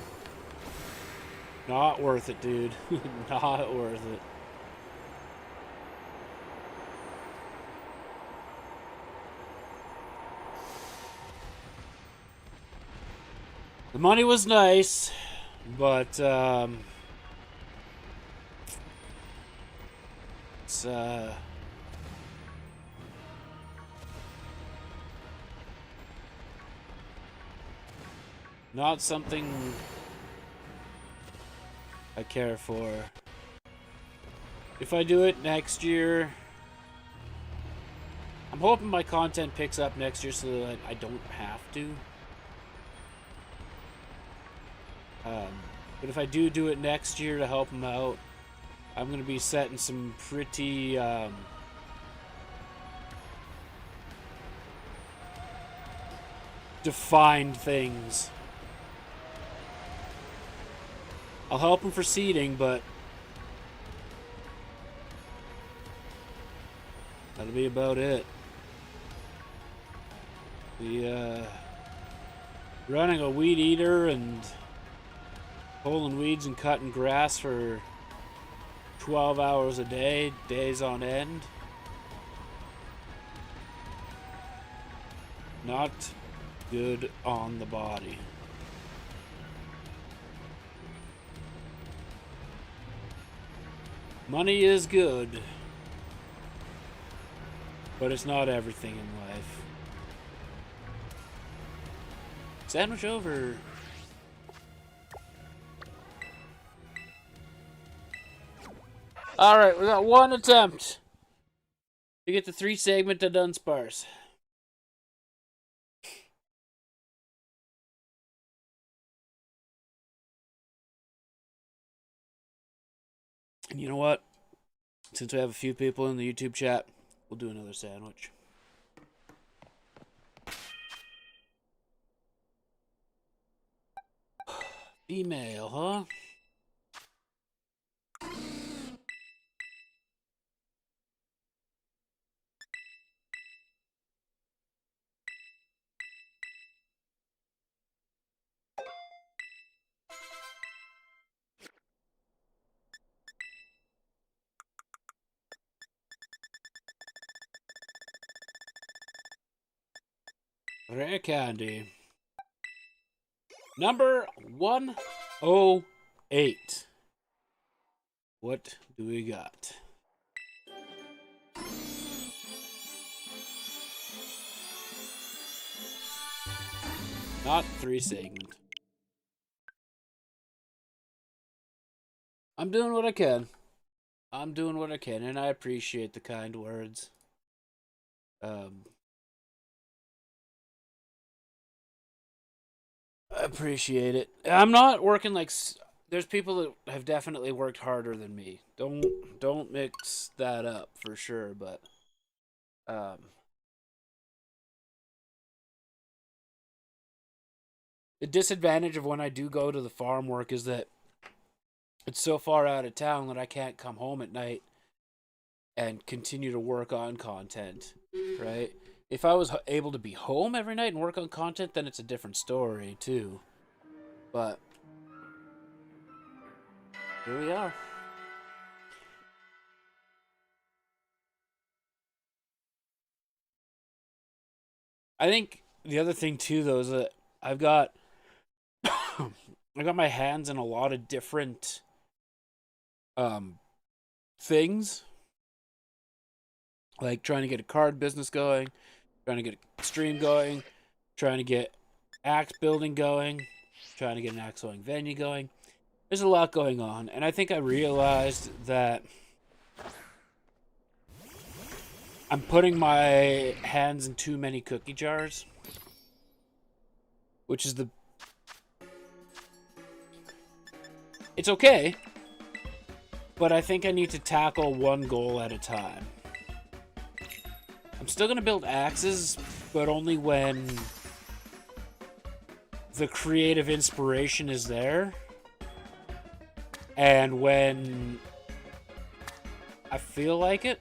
Not worth it, dude. Not worth it. The money was nice, but it's not something I care for. If I do it next year, I'm hoping my content picks up next year so that I don't have to. But if I do it next year to help them out, I'm going to be setting some pretty defined things. I'll help them for seeding, but that'll be about it. The running a weed eater and pulling weeds and cutting grass for 12 hours a day, days on end. Not good on the body. Money is good, but it's not everything in life. Sandwich over. Alright, we got one attempt to get the 3-segment to Dunsparce. And you know what? Since we have a few people in the YouTube chat, we'll do another sandwich. Female, huh? Rare candy. Number 108. What do we got? Not 3-segment. I'm doing what I can. I'm doing what I can, and I appreciate the kind words. I appreciate it. I'm not working like. There's people that have definitely worked harder than me. Don't mix that up for sure. But um, the disadvantage of when I do go to the farm work is that it's so far out of town that I can't come home at night and continue to work on content, right? If I was able to be home every night and work on content, then it's a different story too. But here we are. I think the other thing too, though, is that I've got I got my hands in a lot of different um things, like trying to get a card business going, trying to get a stream going, trying to get axe building going, trying to get an axe throwing venue going. There's a lot going on, and I think I realized that I'm putting my hands in too many cookie jars, which is it's okay, but I think I need to tackle one goal at a time. I'm still going to build axes, but only when the creative inspiration is there and when I feel like it.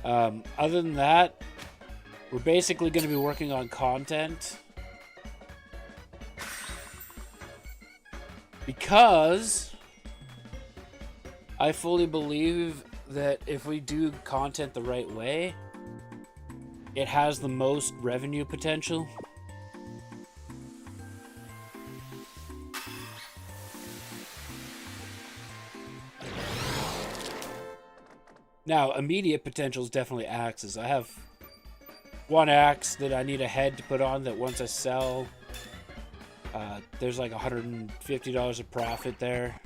Other than that, we're basically going to be working on content because I fully believe that if we do content the right way, it has the most revenue potential. Now, immediate potential is definitely axes. I have one axe that I need a head to put on that once I sell, there's like $150 of profit there.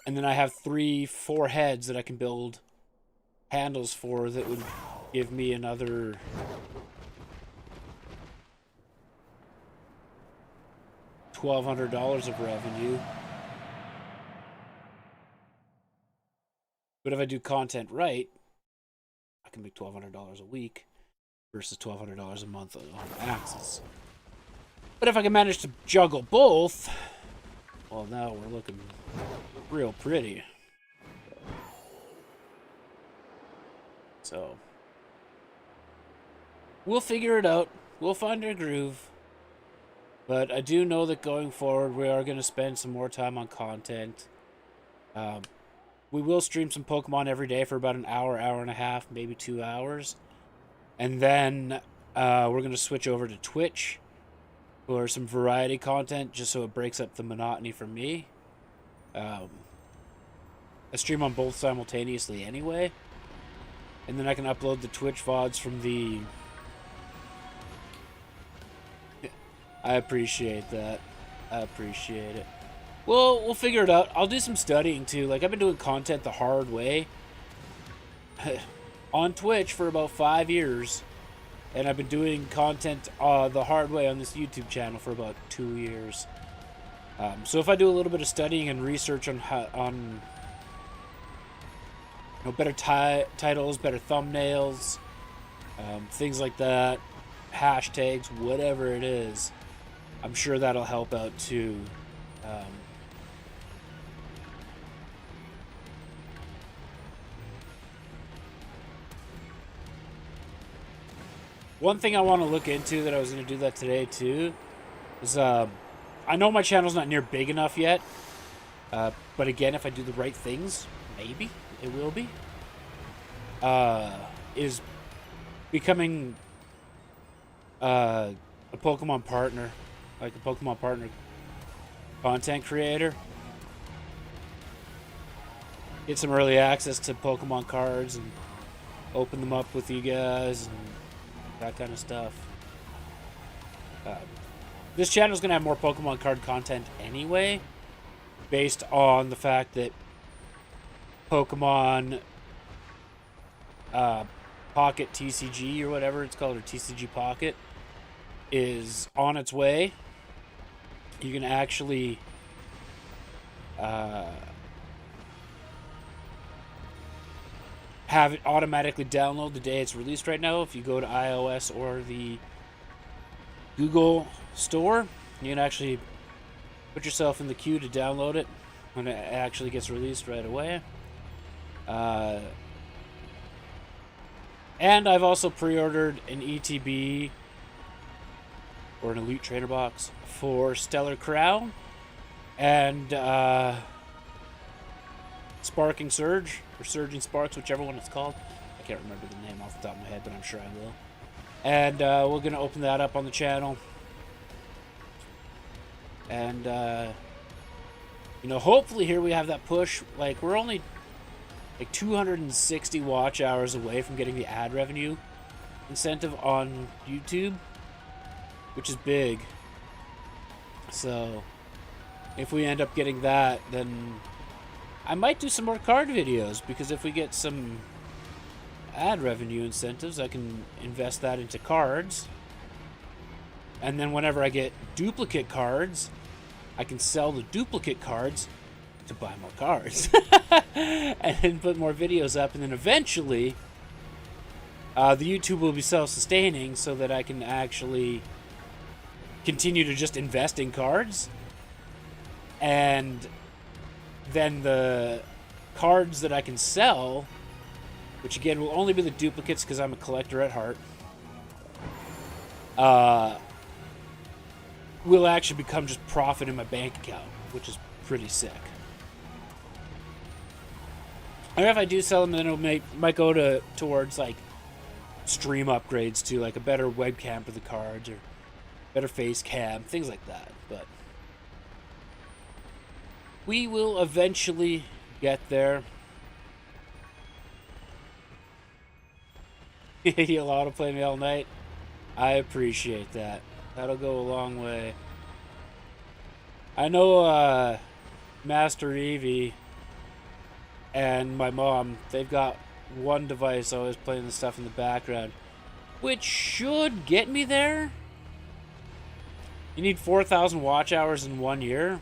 And then I have 4 heads that I can build handles for that would give me another $1,200 of revenue. But if I do content right, I can make $1,200 a week versus $1,200 a month on axes. But if I can manage to juggle both, well, now we're looking real pretty. So, we'll figure it out. We'll find our groove. But I do know that going forward, we are going to spend some more time on content. We will stream some Pokemon every day for about an hour, hour and a half, maybe 2 hours. And then we're going to switch over to Twitch for some variety content, just so it breaks up the monotony for me. I stream on both simultaneously anyway. And then I can upload the Twitch VODs from the... I appreciate that. I appreciate it. Well, we'll figure it out. I'll do some studying too. Like, I've been doing content the hard way on Twitch for about 5 years. And I've been doing content the hard way on this YouTube channel for about 2 years. So if I do a little bit of studying and research on better titles, better thumbnails, things like that, hashtags, whatever it is, I'm sure that'll help out too. One thing I want to look into that I was going to do that today too is I know my channel's not near big enough yet, but again, if I do the right things, maybe it will be. Is becoming a Pokemon partner, like a Pokemon partner content creator. Get some early access to Pokemon cards and open them up with you guys and that kind of stuff. This channel is going to have more Pokemon card content anyway, based on the fact that Pokemon Pocket TCG or whatever it's called, or TCG Pocket, is on its way. You can actually have it automatically download the day it's released right now. If you go to iOS or the Google Store, you can actually put yourself in the queue to download it when it actually gets released right away. And I've also pre-ordered an ETB or an Elite Trainer Box for Stellar Crown and Sparking Surge, or Surging Sparks, whichever one it's called. I can't remember the name off the top of my head, but I'm sure I will. And we're going to open that up on the channel. And, you know, hopefully here we have that push. Like, we're only like 260 watch hours away from getting the ad revenue incentive on YouTube, which is big. So if we end up getting that, then I might do some more card videos, because if we get some ad revenue incentives, I can invest that into cards. And then whenever I get duplicate cards, I can sell the duplicate cards to buy more cards. And then put more videos up, and then eventually the YouTube will be self-sustaining, so that I can actually continue to just invest in cards. And then the cards that I can sell, which again will only be the duplicates because I'm a collector at heart, will actually become just profit in my bank account, which is pretty sick. And if I do sell them, then it might go towards like stream upgrades to like a better webcam for the cards, or better face cam, things like that. But we will eventually get there. You'll autoplay me all night. I appreciate that. That'll go a long way. I know Master Evie and my mom, they've got one device always playing the stuff in the background, which should get me there. You need 4,000 watch hours in 1 year.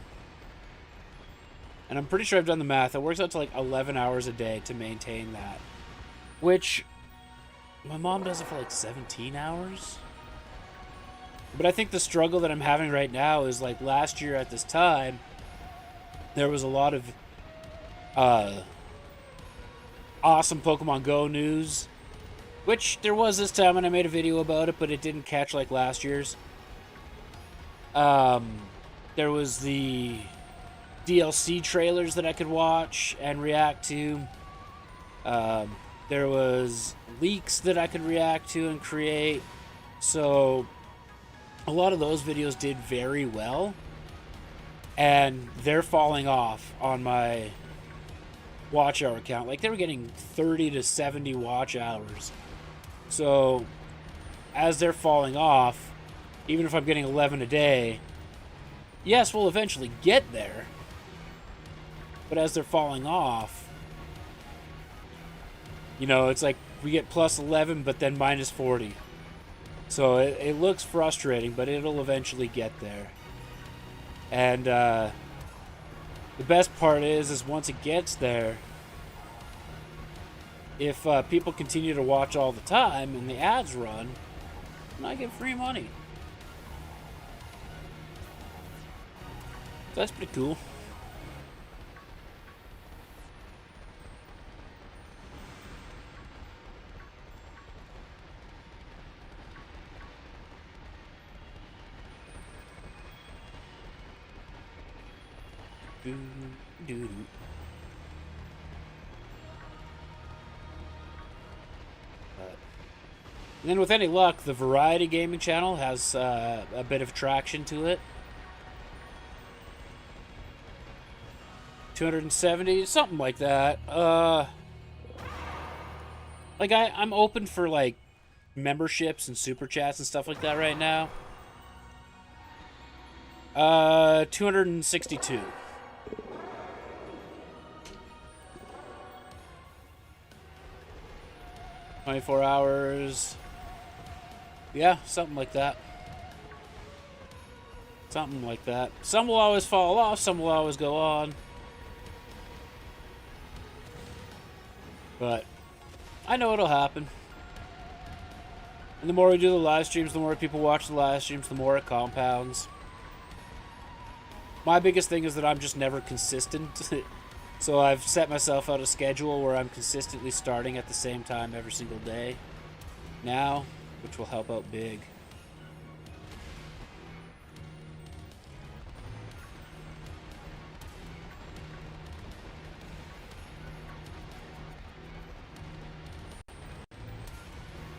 And I'm pretty sure I've done the math. It works out to like 11 hours a day to maintain that. Which, my mom does it for like 17 hours. But I think the struggle that I'm having right now is like last year at this time, there was a lot of awesome Pokemon Go news. Which there was this time, and I made a video about it, but it didn't catch like last year's. There was the DLC trailers that I could watch and react to. There was leaks that I could react to and create. So a lot of those videos did very well, and they're falling off on my watch hour count. Like, they were getting 30 to 70 watch hours. So as they're falling off, even if I'm getting 11 a day, yes, we'll eventually get there. But as they're falling off, you know, it's like we get plus 11, but then minus 40. So it looks frustrating, but it'll eventually get there. And the best part is once it gets there, if people continue to watch all the time and the ads run, then I get free money. So that's pretty cool. And then with any luck, the Variety Gaming channel has a bit of traction to it. 270, something like that. Like I'm open for like memberships and super chats and stuff like that right now. 262. $24 hours. Yeah, something like that. Something like that. Some will always fall off, some will always go on. But I know it'll happen. And the more we do the live streams, the more people watch the live streams, the more it compounds. My biggest thing is that I'm just never consistent. So I've set myself out a schedule where I'm consistently starting at the same time every single day now, which will help out big.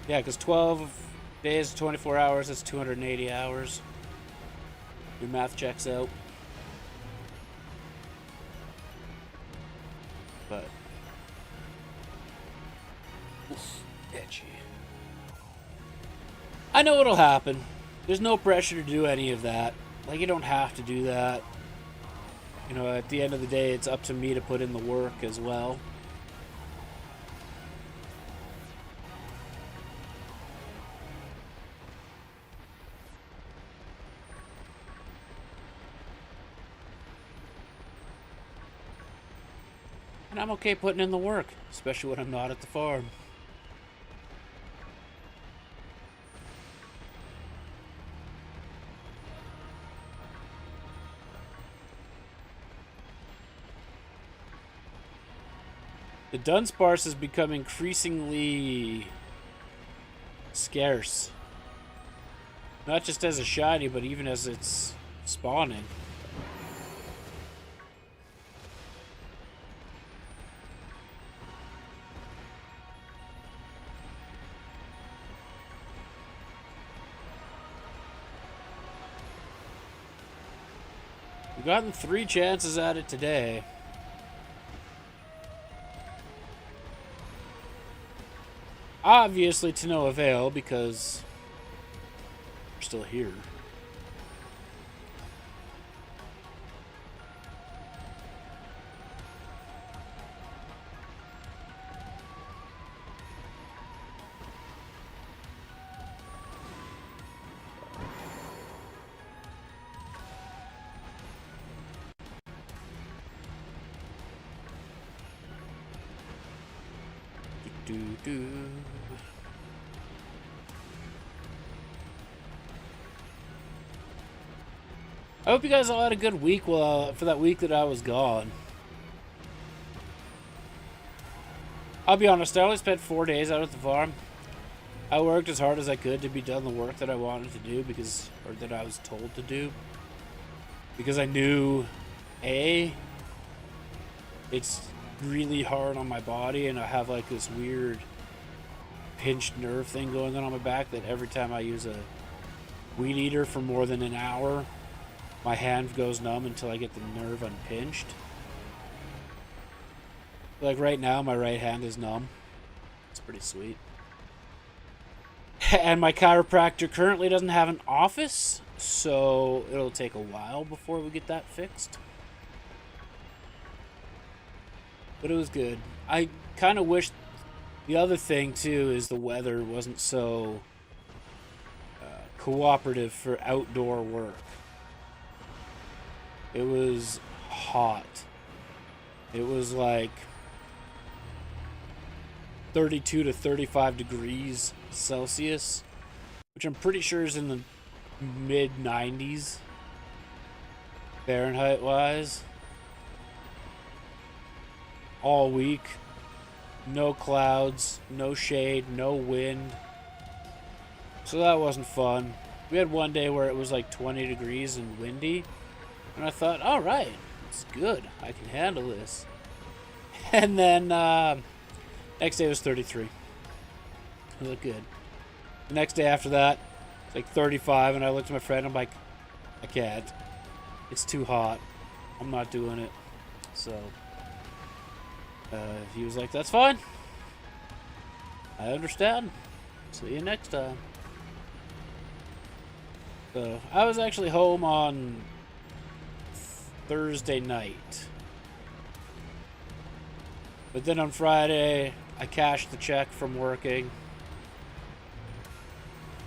Yeah, because 12 days, 24 hours, that's 280 hours. Your math checks out. But itchy. I know it'll happen. There's no pressure to do any of that. Like, you don't have to do that. You know, at the end of the day, it's up to me to put in the work as well. And I'm okay putting in the work, especially when I'm not at the farm. The Dunsparce has become increasingly scarce. Not just as a shiny, but even as it's spawning. We've gotten 3 chances at it today. Obviously to no avail because we're still here. I hope you guys all had a good week for that week that I was gone. I'll be honest, I only spent 4 days out at the farm. I worked as hard as I could to be done the work that I wanted to do or that I was told to do. Because I knew, A, it's really hard on my body and I have like this weird pinched nerve thing going on my back that every time I use a weed eater for more than an hour, my hand goes numb until I get the nerve unpinched. Like right now, my right hand is numb. It's pretty sweet. And my chiropractor currently doesn't have an office, so it'll take a while before we get that fixed. But it was good. I kind of wish the other thing, too, is the weather wasn't so cooperative for outdoor work. It was hot. It was like 32 to 35 degrees Celsius, which I'm pretty sure is in the mid-90s Fahrenheit-wise. All week. No clouds, no shade, no wind. So that wasn't fun. We had one day where it was like 20 degrees and windy. And I thought, all right, it's good. I can handle this. And then next day was 33. It looked good. The next day after that, it's like 35. And I looked at my friend. I'm like, I can't. It's too hot. I'm not doing it. So he was like, that's fine. I understand. See you next time. So I was actually home on Thursday night. But then on Friday, I cashed the check from working.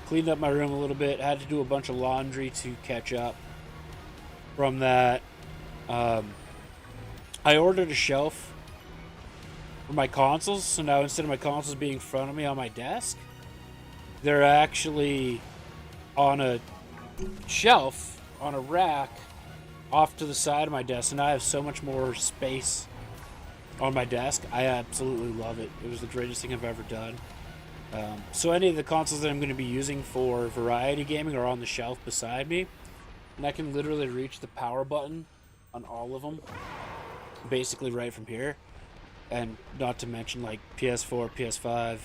Cleaned up my room a little bit. Had to do a bunch of laundry to catch up. from that. I ordered a shelf for my consoles, so now instead of my consoles being in front of me on my desk, they're actually on a shelf, on a rack, off to the side of my desk, and I have so much more space on my desk. I absolutely love it. It was the greatest thing I've ever done. So any of the consoles that I'm going to be using for variety gaming are on the shelf beside me, and I can literally reach the power button on all of them, basically right from here. And not to mention like PS4, PS5,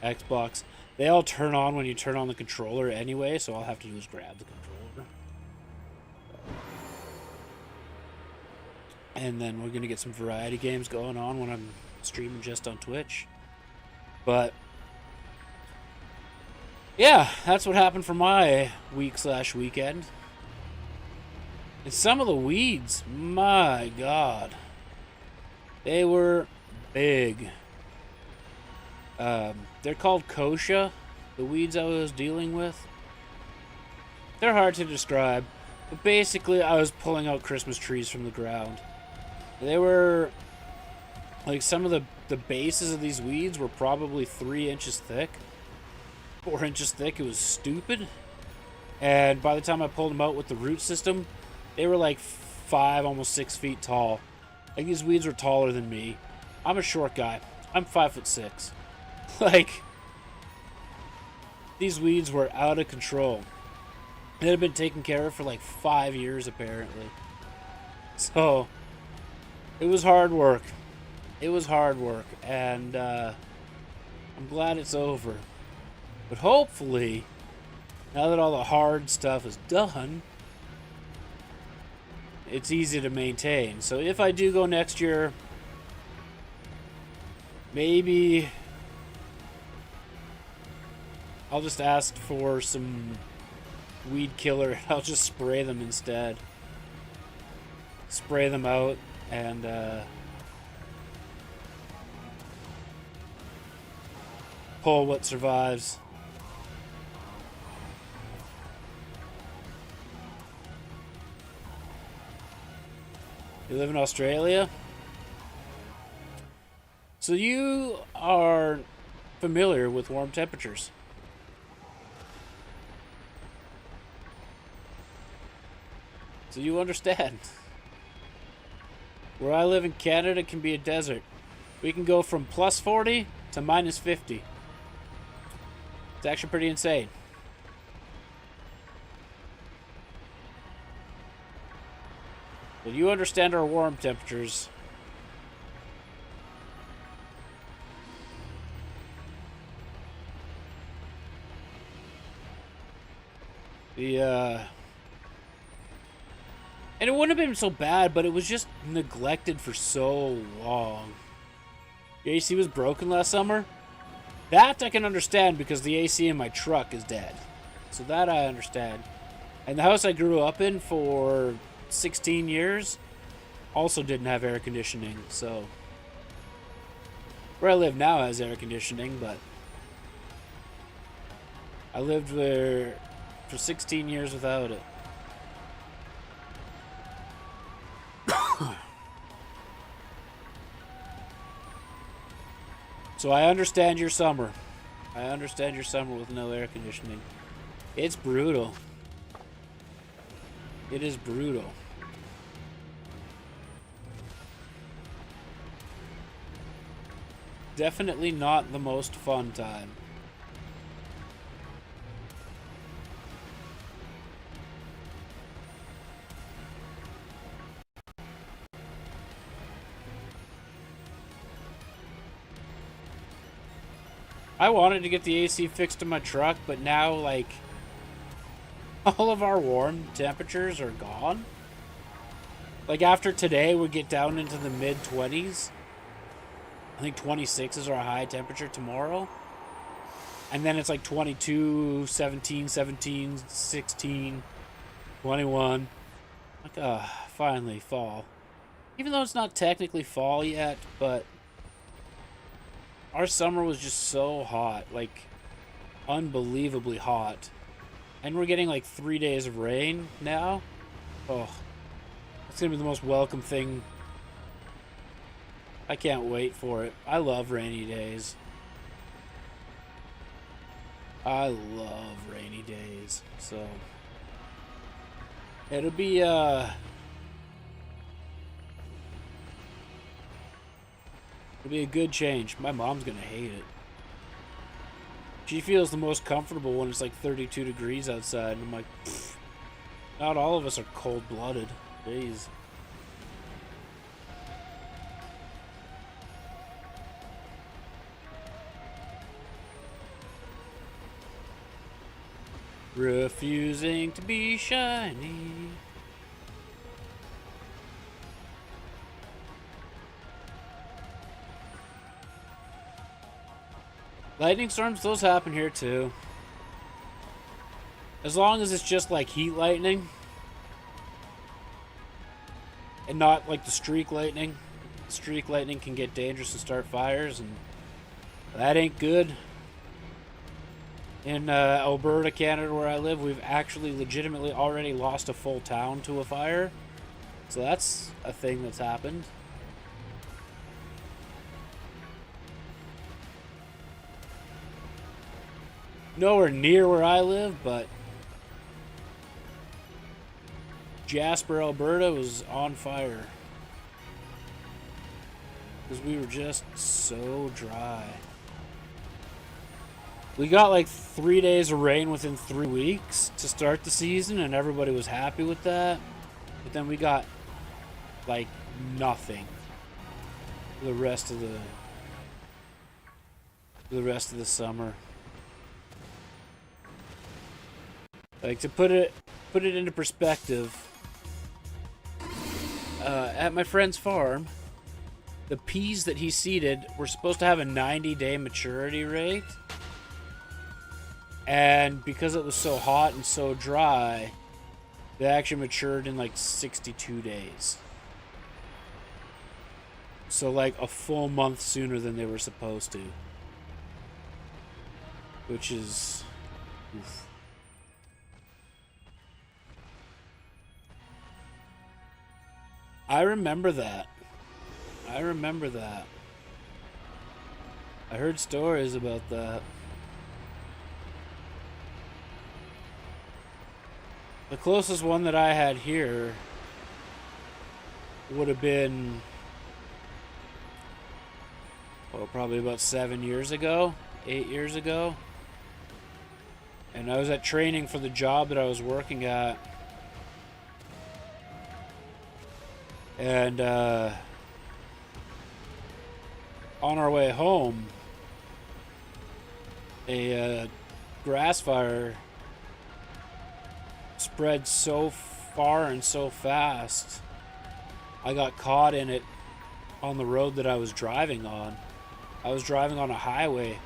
Xbox, they all turn on when you turn on the controller anyway, so all I have to do is grab the controller. And then we're going to get some variety games going on when I'm streaming just on Twitch. But yeah, that's what happened for my week/weekend. And some of the weeds, my God, they were big. They're called kochia, the weeds I was dealing with. They're hard to describe, but basically I was pulling out Christmas trees from the ground. They were, like, some of the bases of these weeds were probably 3 inches thick. 4 inches thick. It was stupid. And by the time I pulled them out with the root system, they were like 5, almost 6 feet tall. Like, these weeds were taller than me. I'm a short guy. I'm 5'6". Like, these weeds were out of control. It had been taken care of for like 5 years, apparently. So, it was hard work. It was hard work. And, I'm glad it's over. But hopefully, now that all the hard stuff is done, it's easy to maintain. So if I do go next year, maybe I'll just ask for some weed killer. I'll just spray them instead. Spray them out and pull what survives. You live in Australia? So you are familiar with warm temperatures. So you understand. Where I live in Canada can be a desert. We can go from plus 40 to minus 50. It's actually pretty insane. But you understand our warm temperatures. And it wouldn't have been so bad, but it was just neglected for so long. The AC was broken last summer. That I can understand because the AC in my truck is dead. So that I understand. And the house I grew up in for 16 years also didn't have air conditioning, so where I live now has air conditioning, but I lived there for 16 years without it. So I understand your summer. I understand your summer with no air conditioning. It's brutal. It is brutal. Definitely not the most fun time. I wanted to get the AC fixed in my truck, but now, like, all of our warm temperatures are gone. Like, after today, we get down into the mid-20s. I think 26 is our high temperature tomorrow. And then it's like 22, 17, 16, 21. Like, finally, fall. Even though it's not technically fall yet, but our summer was just so hot. Like, unbelievably hot. And we're getting like 3 days of rain now. Oh, It's going to be the most welcome thing. I can't wait for it. I love rainy days. I love rainy days. So it'll be a good change. My mom's going to hate it. She feels the most comfortable when it's like 32 degrees outside. And I'm like, pfft, not all of us are cold-blooded. Jeez. Refusing to be shiny. Lightning storms, those happen here too. As long as it's just like heat lightning. And not like the streak lightning. Streak lightning can get dangerous and start fires, and that ain't good. In Alberta, Canada, where I live, we've actually legitimately already lost a full town to a fire. So that's a thing that's happened. Nowhere near where I live, but Jasper, Alberta was on fire. Because we were just so dry. We got like 3 days of rain within 3 weeks to start the season, and everybody was happy with that. But then we got like nothing for the rest of the summer. Like, to put it into perspective, at my friend's farm, the peas that he seeded were supposed to have a 90-day maturity rate. And because it was so hot and so dry, they actually matured in like 62 days. So like a full month sooner than they were supposed to. Which is... oof. I remember that. I heard stories about that. The closest one that I had here would have been, well, probably about 7 years ago, 8 years ago. And I was at training for the job that I was working at. And on our way home, a grass fire spread so far and so fast, I got caught in it on the road that I was driving on. I was driving on a highway,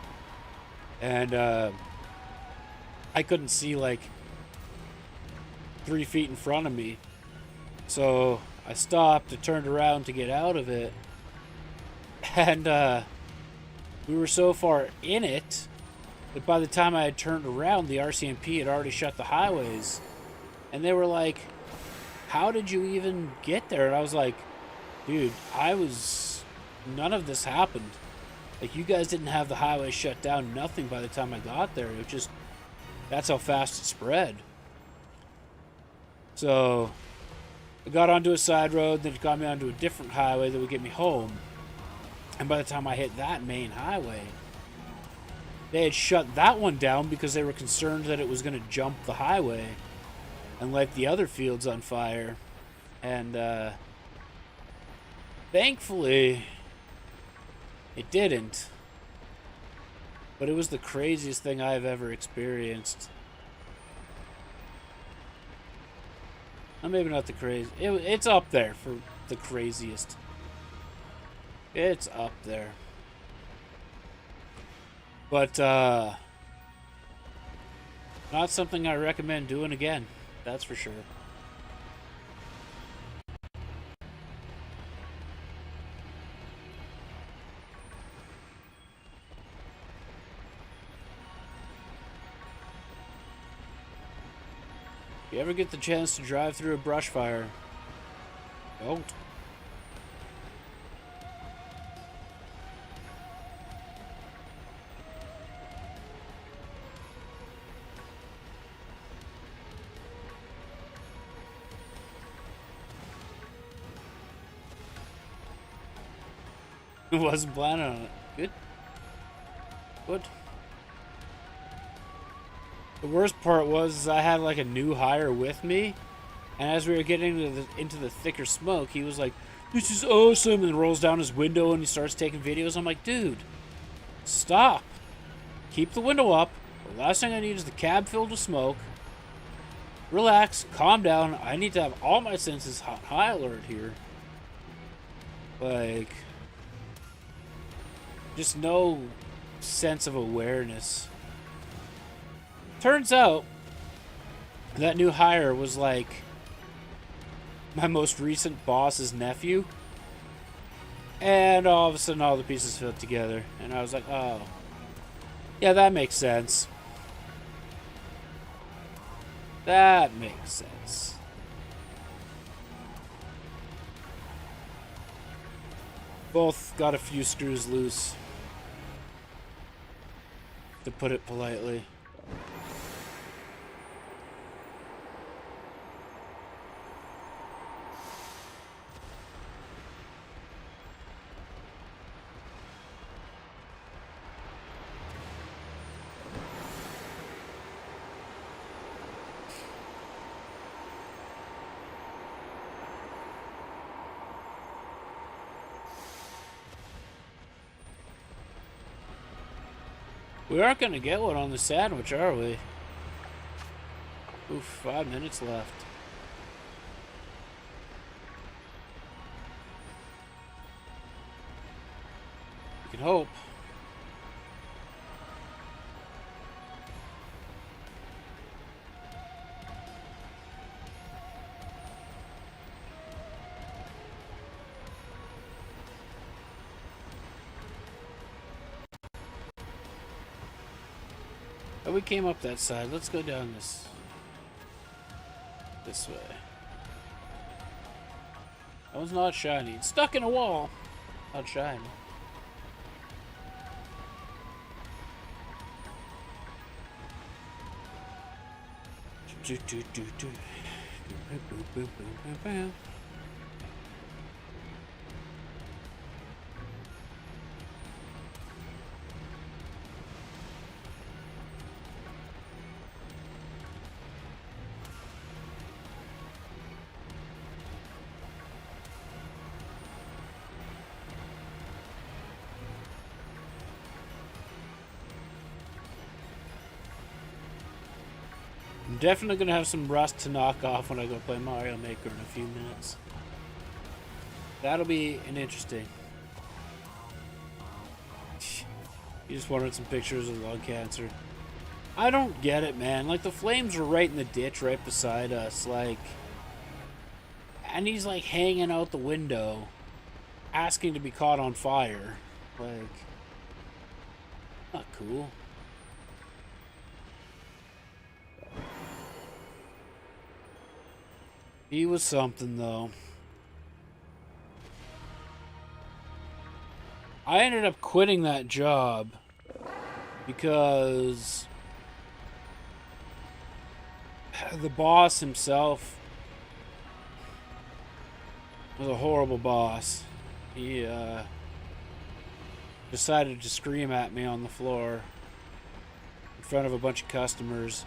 and I couldn't see like 3 feet in front of me. So I stopped and turned around to get out of it, and we were so far in it that by the time I had turned around, the RCMP had already shut the highways. And they were like, how did you even get there? And I was like, dude, none of this happened. Like, you guys didn't have the highway shut down, nothing by the time I got there. It was just, that's how fast it spread. So I got onto a side road, then it got me onto a different highway that would get me home. And by the time I hit that main highway, they had shut that one down because they were concerned that it was going to jump the highway and light the other fields on fire. And thankfully it didn't. But it was the craziest thing I've ever experienced. Well, maybe not the crazy. It's up there for the craziest. It's up there. But not something I recommend doing again. That's for sure. If you ever get the chance to drive through a brush fire, Oh. Wasn't planning on it. Good. Good. The worst part was I had like a new hire with me, and as we were getting into the thicker smoke, he was like, "This is awesome," and rolls down his window and he starts taking videos. I'm like, dude, stop. Keep the window up. The last thing I need is the cab filled with smoke. Relax, calm down. I need to have all my senses on high alert here. Like, just no sense of awareness. Turns out that new hire was like my most recent boss's nephew. And all of a sudden all the pieces fit together. And I was like, oh, yeah, that makes sense. That makes sense. Both got a few screws loose, to put it politely. We aren't going to get one on the sandwich, are we? Oof, 5 minutes left. We can hope. Oh, we came up that side. Let's go down this way. That one's not shiny. It's stuck in a wall. Not shiny. I'm definitely going to have some rust to knock off when I go play Mario Maker in a few minutes. That'll be an interesting. You just wanted some pictures of lung cancer. I don't get it, man. Like, the flames are right in the ditch right beside us. Like, and he's like hanging out the window asking to be caught on fire. Like, not cool. He was something, though. I ended up quitting that job because the boss himself was a horrible boss. He decided to scream at me on the floor in front of a bunch of customers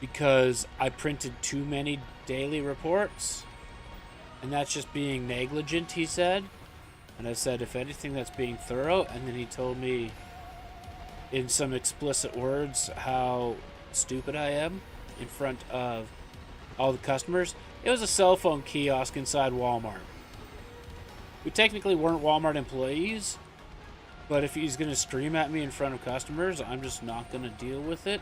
because I printed too many daily reports, and that's just being negligent, he said. And I said, if anything, that's being thorough. And then he told me in some explicit words how stupid I am in front of all the customers. It was a cell phone kiosk inside Walmart. We technically weren't Walmart employees, but if he's going to scream at me in front of customers, I'm just not going to deal with it.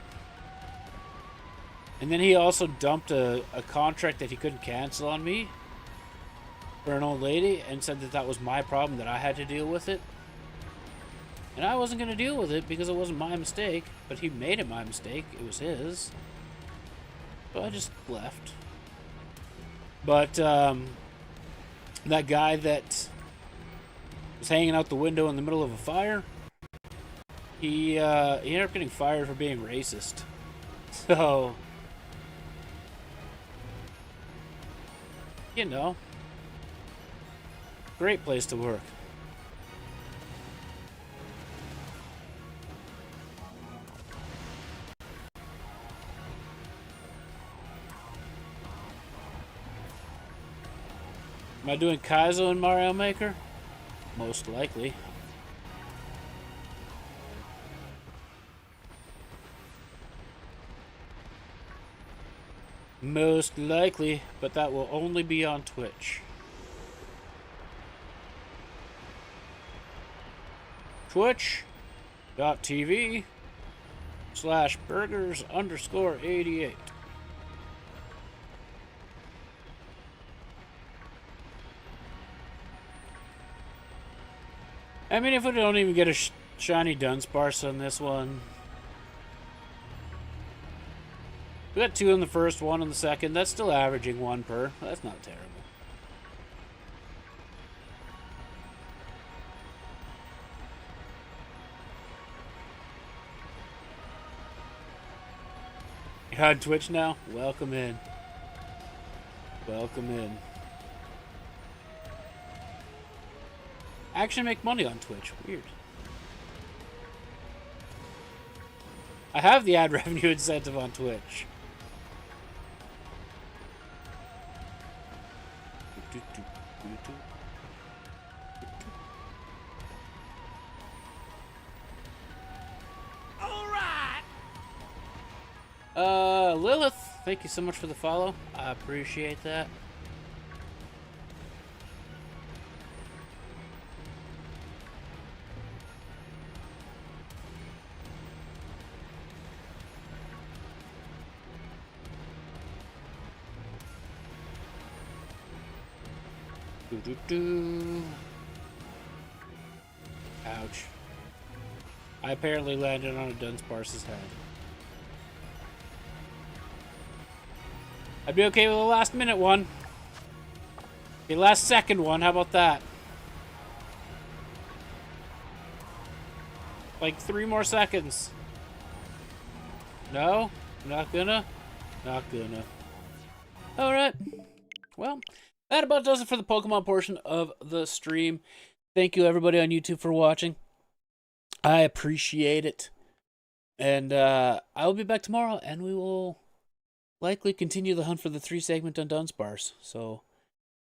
And then he also dumped a contract that he couldn't cancel on me for an old lady and said that that was my problem, that I had to deal with it. And I wasn't going to deal with it because it wasn't my mistake, but he made it my mistake. It was his. So I just left. But that guy that was hanging out the window in the middle of a fire, he ended up getting fired for being racist. So, you know, great place to work. Am I doing Kaizo in Mario Maker? Most likely. Most likely, but that will only be on Twitch. Twitch.tv/burgers_88. I mean, if we don't even get a shiny Dunsparce on this one. We got 2 in the first, 1 in the second. That's still averaging 1 per. That's not terrible. You're on Twitch now? Welcome in. Welcome in. Actually make money on Twitch. Weird. I have the ad revenue incentive on Twitch. Alright! Lilith, thank you so much for the follow. I appreciate that. Ouch. I apparently landed on a Dunsparce's head. I'd be okay with a last minute one. The last second one, how about that? Like 3 more seconds. No? Not gonna? Not gonna. Alright. Well, that about does it for the Pokemon portion of the stream. Thank you everybody on YouTube for watching. I appreciate it. And I'll be back tomorrow and we will likely continue the hunt for the 3 segment on Dunsparce. So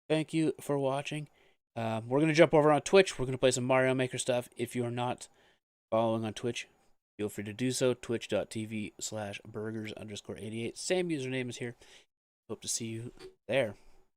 thank you for watching. We're going to jump over on Twitch. We're going to play some Mario Maker stuff. If you're not following on Twitch, feel free to do so. Twitch.tv/burgers_88. Same username as here. Hope to see you there.